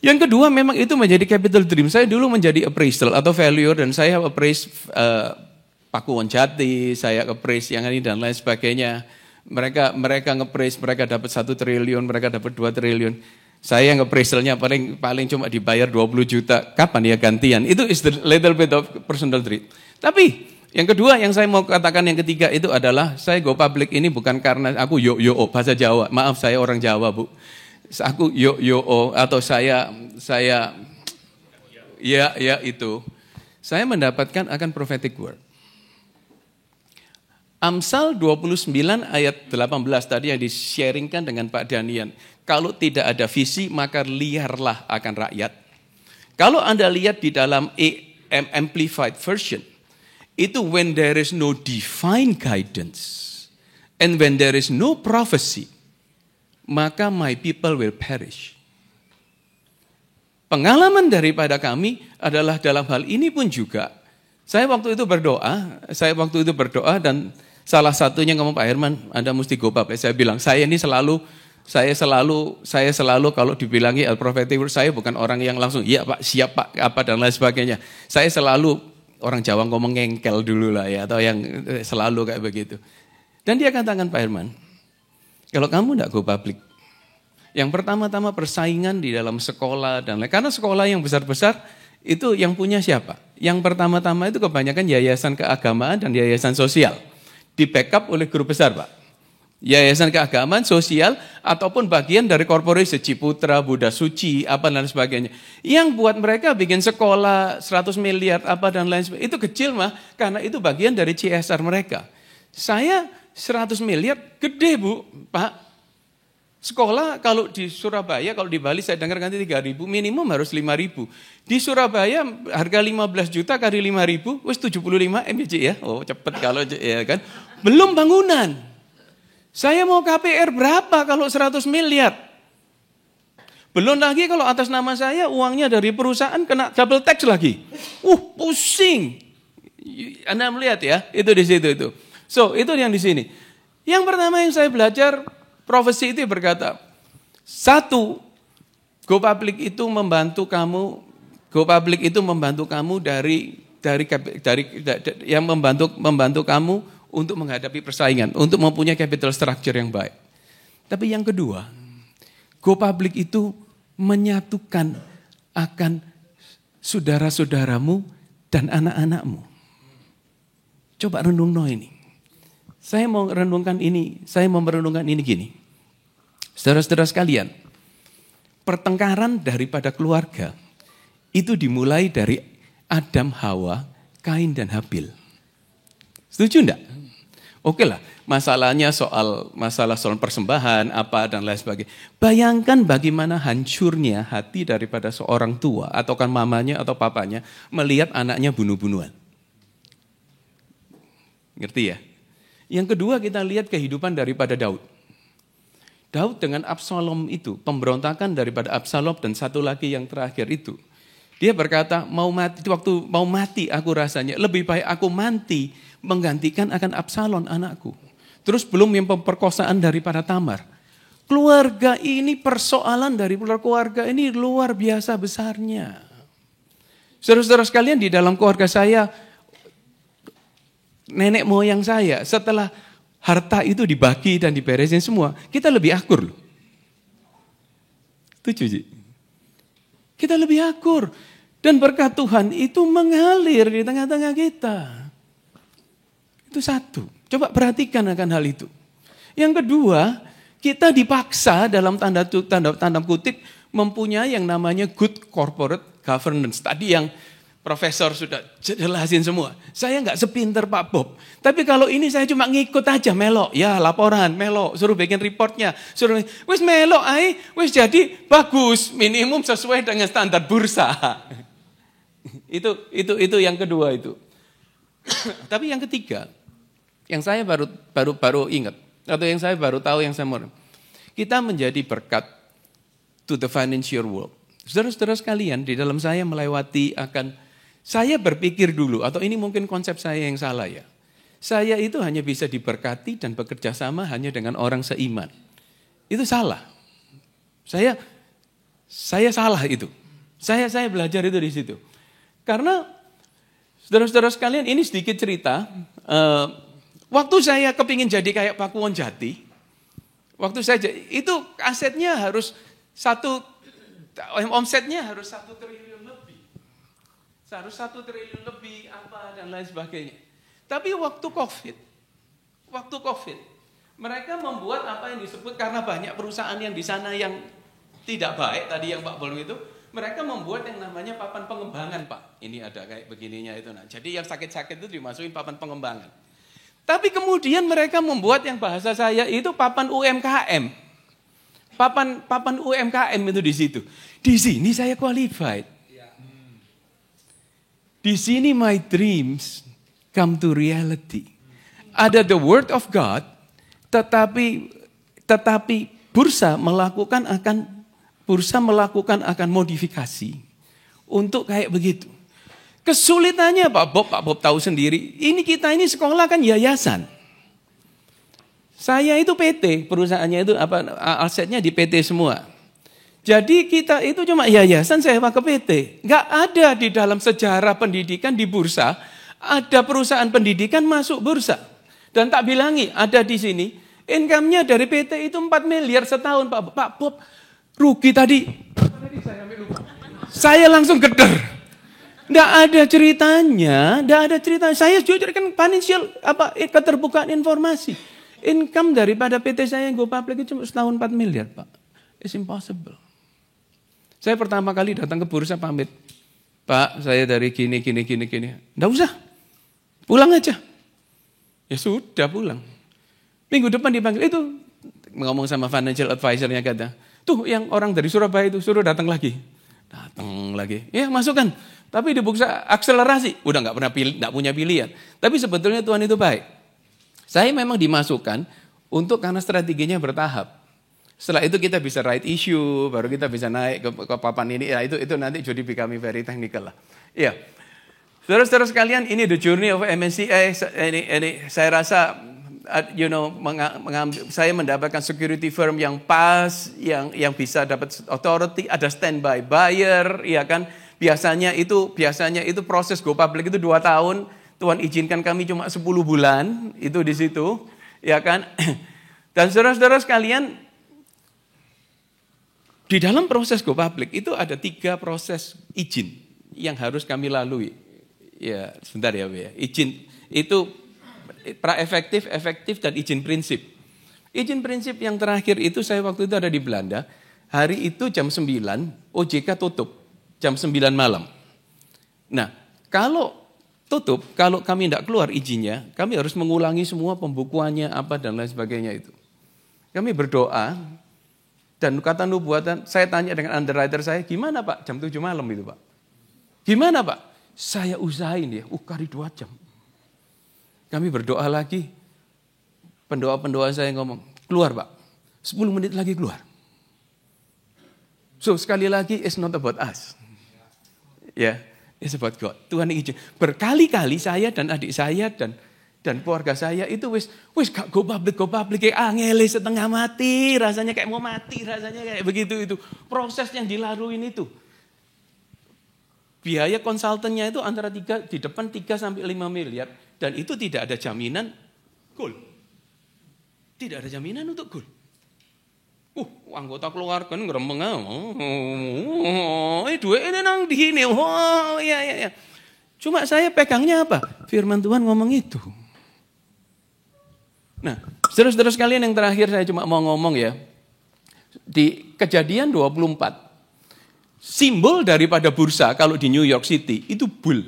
Yang kedua memang itu menjadi capital dream. Saya dulu menjadi appraisal atau valuer dan saya appraise Pakuwon Jati, saya appraise yang ini dan lain sebagainya. Mereka nge-praise, mereka dapat 1 triliun, mereka dapat 2 triliun. Saya nge-appraisalnya paling cuma dibayar 20 juta. Kapan ya gantian? Itu is the little bit of personal treat. Tapi yang kedua yang saya mau katakan yang ketiga itu adalah saya go public ini bukan karena aku yo-yo bahasa Jawa. Maaf saya orang Jawa Bu. Aku yo-yo atau saya ya itu. Saya mendapatkan akan prophetic word. Amsal 29 ayat 18 tadi yang di-sharingkan dengan Pak Danian. Kalau tidak ada visi maka liarlah akan rakyat. Kalau Anda lihat di dalam Amplified Version, itu when there is no divine guidance and when there is no prophecy, maka my people will perish. Pengalaman daripada kami adalah dalam hal ini pun juga, saya waktu itu berdoa dan salah satunya ngomong Pak Herman, Anda mesti go public. Saya bilang, saya selalu kalau dibilangi prophetic word, saya bukan orang yang langsung, iya Pak, siap Pak, apa dan lain sebagainya. Saya selalu, orang Jawa ngomong ngengkel dulu lah ya, atau yang selalu kayak begitu. Dan dia katakan Pak Herman, kalau kamu tidak go public, yang pertama-tama persaingan di dalam sekolah dan lain, karena sekolah yang besar-besar, itu yang punya siapa? Yang pertama-tama itu kebanyakan yayasan keagamaan dan yayasan sosial. Di-backup oleh guru besar, Pak. Yayasan keagamaan, sosial, ataupun bagian dari korporasi Ciputra, Buddha Suci, apa dan sebagainya. Yang buat mereka bikin sekolah 100 miliar, apa dan lain sebagainya. Itu kecil mah, karena itu bagian dari CSR mereka. Saya 100 miliar, gede Bu, Pak. Sekolah kalau di Surabaya, kalau di Bali saya dengar nanti 3.000, minimum harus 5.000. Di Surabaya harga 15 juta kali 5.000, wis 75 MJ ya. Oh cepet kalau ya kan. Belum bangunan. Saya mau KPR berapa kalau 100 miliar? Belum lagi kalau atas nama saya uangnya dari perusahaan kena double tax lagi. Pusing. Anda melihat ya, itu di situ itu. So, itu yang di sini. Yang pertama yang saya belajar, profesi itu berkata, satu, go public itu membantu kamu dari yang membantu kamu untuk menghadapi persaingan, untuk mempunyai capital structure yang baik. Tapi yang kedua, go public itu menyatukan akan saudara-saudaramu dan anak-anakmu. Coba renung ini. Saya mau merenungkan ini gini. Saudara-saudara sekalian, pertengkaran daripada keluarga itu dimulai dari Adam, Hawa, Kain dan Habil. Setuju enggak? Oke lah, masalah soal persembahan apa dan lain sebagainya. Bayangkan bagaimana hancurnya hati daripada seorang tua atau kan mamanya atau papanya melihat anaknya bunuh-bunuhan. Ngerti ya? Yang kedua kita lihat kehidupan daripada Daud. Daud dengan Absalom itu, pemberontakan daripada Absalom dan satu lagi yang terakhir itu. Dia berkata, waktu mau mati aku rasanya, lebih baik aku mati menggantikan akan Absalom anakku. Terus belum yang pemerkosaan daripada Tamar. Keluarga ini, persoalan dari keluarga ini luar biasa besarnya. Saudara-saudara sekalian, di dalam keluarga saya, nenek moyang saya, setelah harta itu dibagi dan diberesin semua, kita lebih akur loh. Setuju sih? Kita lebih akur. Dan berkat Tuhan itu mengalir di tengah-tengah kita. Itu satu. Coba perhatikan akan hal itu. Yang kedua, kita dipaksa dalam tanda kutip mempunyai yang namanya good corporate governance. Tadi yang profesor sudah jelasin semua. Saya nggak sepinter Pak Bob. Tapi kalau ini saya cuma ngikut aja melok. Ya laporan, melok. Suruh bikin reportnya. Suruh, wis melok wis jadi bagus. Minimum sesuai dengan standar bursa. Itu yang kedua itu. Tapi yang ketiga, yang saya baru ingat. Atau yang saya baru tahu, yang saya mau. Kita menjadi berkat to the financial world. Saudara-saudara sekalian, di dalam saya melewati saya berpikir dulu, atau ini mungkin konsep saya yang salah ya. Saya itu hanya bisa diberkati dan bekerja sama hanya dengan orang seiman. Itu salah. Saya salah itu. Saya belajar itu di situ. Karena saudara-saudara sekalian, ini sedikit cerita. Waktu saya kepingin jadi kayak Pakuwon Jati, itu asetnya harus omsetnya harus 1 triliun lebih. Harus 1 triliun lebih apa dan lain sebagainya. Tapi waktu COVID, mereka membuat apa yang disebut, karena banyak perusahaan yang di sana yang tidak baik, tadi yang Pak Bolong itu, mereka membuat yang namanya papan pengembangan Pak. Ini ada kayak begininya itu. Nah, jadi yang sakit-sakit itu dimasukin papan pengembangan. Tapi kemudian mereka membuat yang bahasa saya itu papan UMKM. Papan UMKM itu di situ. Di sini saya qualified. Di sini my dreams come to reality. Ada the word of God, tetapi bursa melakukan akan modifikasi untuk kayak begitu. Kesulitannya Pak Bob tahu sendiri. Kita ini sekolah kan yayasan. Saya itu PT, perusahaannya itu asetnya di PT semua. Jadi kita itu cuma yayasan sewa ke PT. Enggak ada di dalam sejarah pendidikan di bursa, ada perusahaan pendidikan masuk bursa. Dan tak bilangi, ada di sini, income-nya dari PT itu 4 miliar setahun Pak Bob. Rugi tadi saya langsung geder. Enggak ada ceritanya. Saya jujur kan financial keterbukaan informasi. Income daripada PT saya yang go public itu cuma setahun 4 miliar Pak. It's impossible. Saya pertama kali datang ke bursa pamit. Pak, saya dari gini. Nggak usah. Pulang aja. Ya sudah pulang. Minggu depan dipanggil. Itu ngomong sama financial advisor-nya kata. Tuh yang orang dari Surabaya itu suruh datang lagi. Datang lagi. Ya masukkan. Tapi di bursa akselerasi. Udah nggak punya pilihan. Tapi sebetulnya Tuhan itu baik. Saya memang dimasukkan karena strateginya bertahap. Setelah itu kita bisa right issue, baru kita bisa naik ke papan ini. Ya itu nanti jadi becoming very technical lah. Iya. Saudara-saudara sekalian, ini the journey of MNCA. Ini saya rasa, saya mendapatkan security firm yang pas, yang bisa dapat authority, ada standby buyer, ya kan? Biasanya itu proses go public itu 2 tahun. Tuhan izinkan kami cuma 10 bulan, itu di situ, ya kan? Dan saudara-saudara sekalian, di dalam proses go public itu ada 3 proses izin yang harus kami lalui. Ya, sebentar ya, Bu ya. Izin itu pra-efektif, efektif, dan izin prinsip. Izin prinsip yang terakhir itu saya waktu itu ada di Belanda. Hari itu jam 9, OJK tutup. Jam 9 malam. Nah, kalau tutup, kalau kami tidak keluar izinnya, kami harus mengulangi semua pembukuannya, apa dan lain sebagainya itu. Kami berdoa, dan kata nubuatan, saya tanya dengan underwriter saya, gimana Pak? Jam 7 malam itu Pak. Gimana Pak? Saya usahain ya, kali 2 jam. Kami berdoa lagi, pendoa-pendoa saya ngomong, keluar Pak, 10 menit lagi keluar. So sekali lagi, it's not about us. Ya, it's about God. Tuhan izin. Berkali-kali saya dan adik saya dan keluarga saya itu wis gak go public kayak angele setengah mati, rasanya kayak mau mati, rasanya kayak begitu itu. Proses yang dilaluin itu. Biaya konsultannya itu antara di depan 3 sampai 5 miliar dan itu tidak ada jaminan goal. Tidak ada jaminan untuk goal. Anggota keluarga ngremeng duit ini nang di sini. Oh, iya. Cuma saya pegangnya apa? Firman Tuhan ngomong itu. Nah, saudara-saudara sekalian yang terakhir saya cuma mau ngomong ya. Di Kejadian 24. Simbol daripada bursa kalau di New York City itu bull.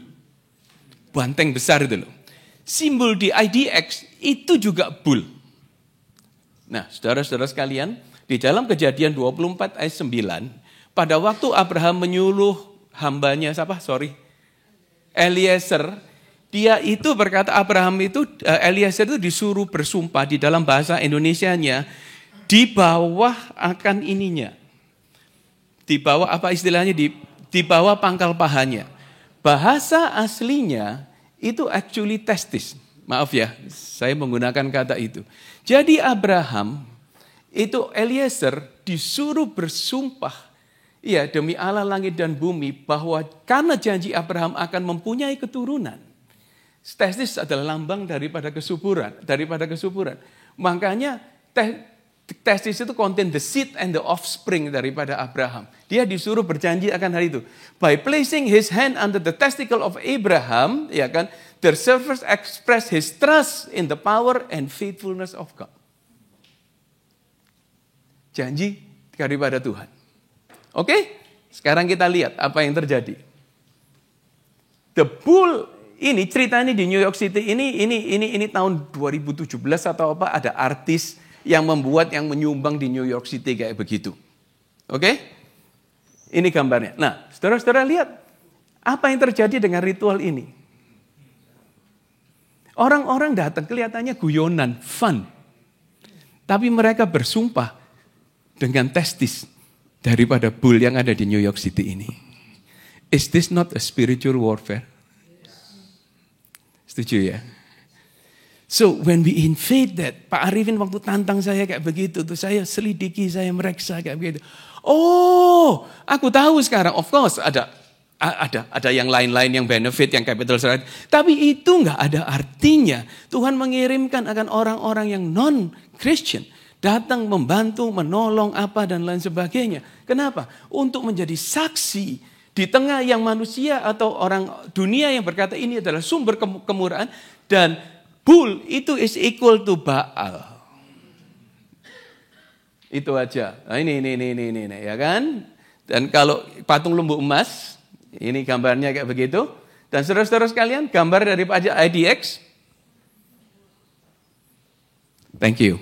Banteng besar itu loh. Simbol di IDX itu juga bull. Nah, saudara-saudara sekalian, di dalam Kejadian 24 ayat 9, pada waktu Abraham menyuluh hambanya Eliezer, dia itu berkata Eliezer itu disuruh bersumpah di dalam bahasa Indonesianya di bawah akan ininya. Di bawah apa istilahnya di bawah pangkal pahanya. Bahasa aslinya itu actually testis. Maaf ya, saya menggunakan kata itu. Jadi Abraham itu Eliezer disuruh bersumpah ya demi Allah langit dan bumi bahwa karena janji Abraham akan mempunyai keturunan. Testis adalah lambang daripada kesuburan. Makanya testis itu contain the seed and the offspring daripada Abraham. Dia disuruh berjanji akan hal itu. By placing his hand under the testicle of Abraham, ya kan, the servants express his trust in the power and faithfulness of God. Janji daripada Tuhan. Oke? Sekarang kita lihat apa yang terjadi. The bull ini ceritanya di New York City ini tahun 2017 atau apa, ada artis yang menyumbang di New York City kayak begitu. Oke? Ini gambarnya. Nah, saudara-saudara lihat apa yang terjadi dengan ritual ini. Orang-orang datang kelihatannya guyonan, fun. Tapi mereka bersumpah dengan testis daripada bull yang ada di New York City ini. Is this not a spiritual warfare? Setuju ya? So when we invade that, Pak Arifin waktu tantang saya kayak begitu, tuh saya selidiki, saya mereksa kayak begitu. Oh, aku tahu sekarang. Of course ada yang lain-lain yang benefit, yang capital side. Tapi itu nggak ada artinya. Tuhan mengirimkan akan orang-orang yang non-Christian datang membantu, menolong apa dan lain sebagainya. Kenapa? Untuk menjadi saksi di tengah yang manusia atau orang dunia yang berkata ini adalah sumber kemurahan dan bull itu is equal to Baal. Itu aja. Nah, ini ya kan? Dan kalau patung lembu emas, ini gambarnya kayak begitu. Dan saudara-saudara sekalian, gambar daripada IDX. Thank you.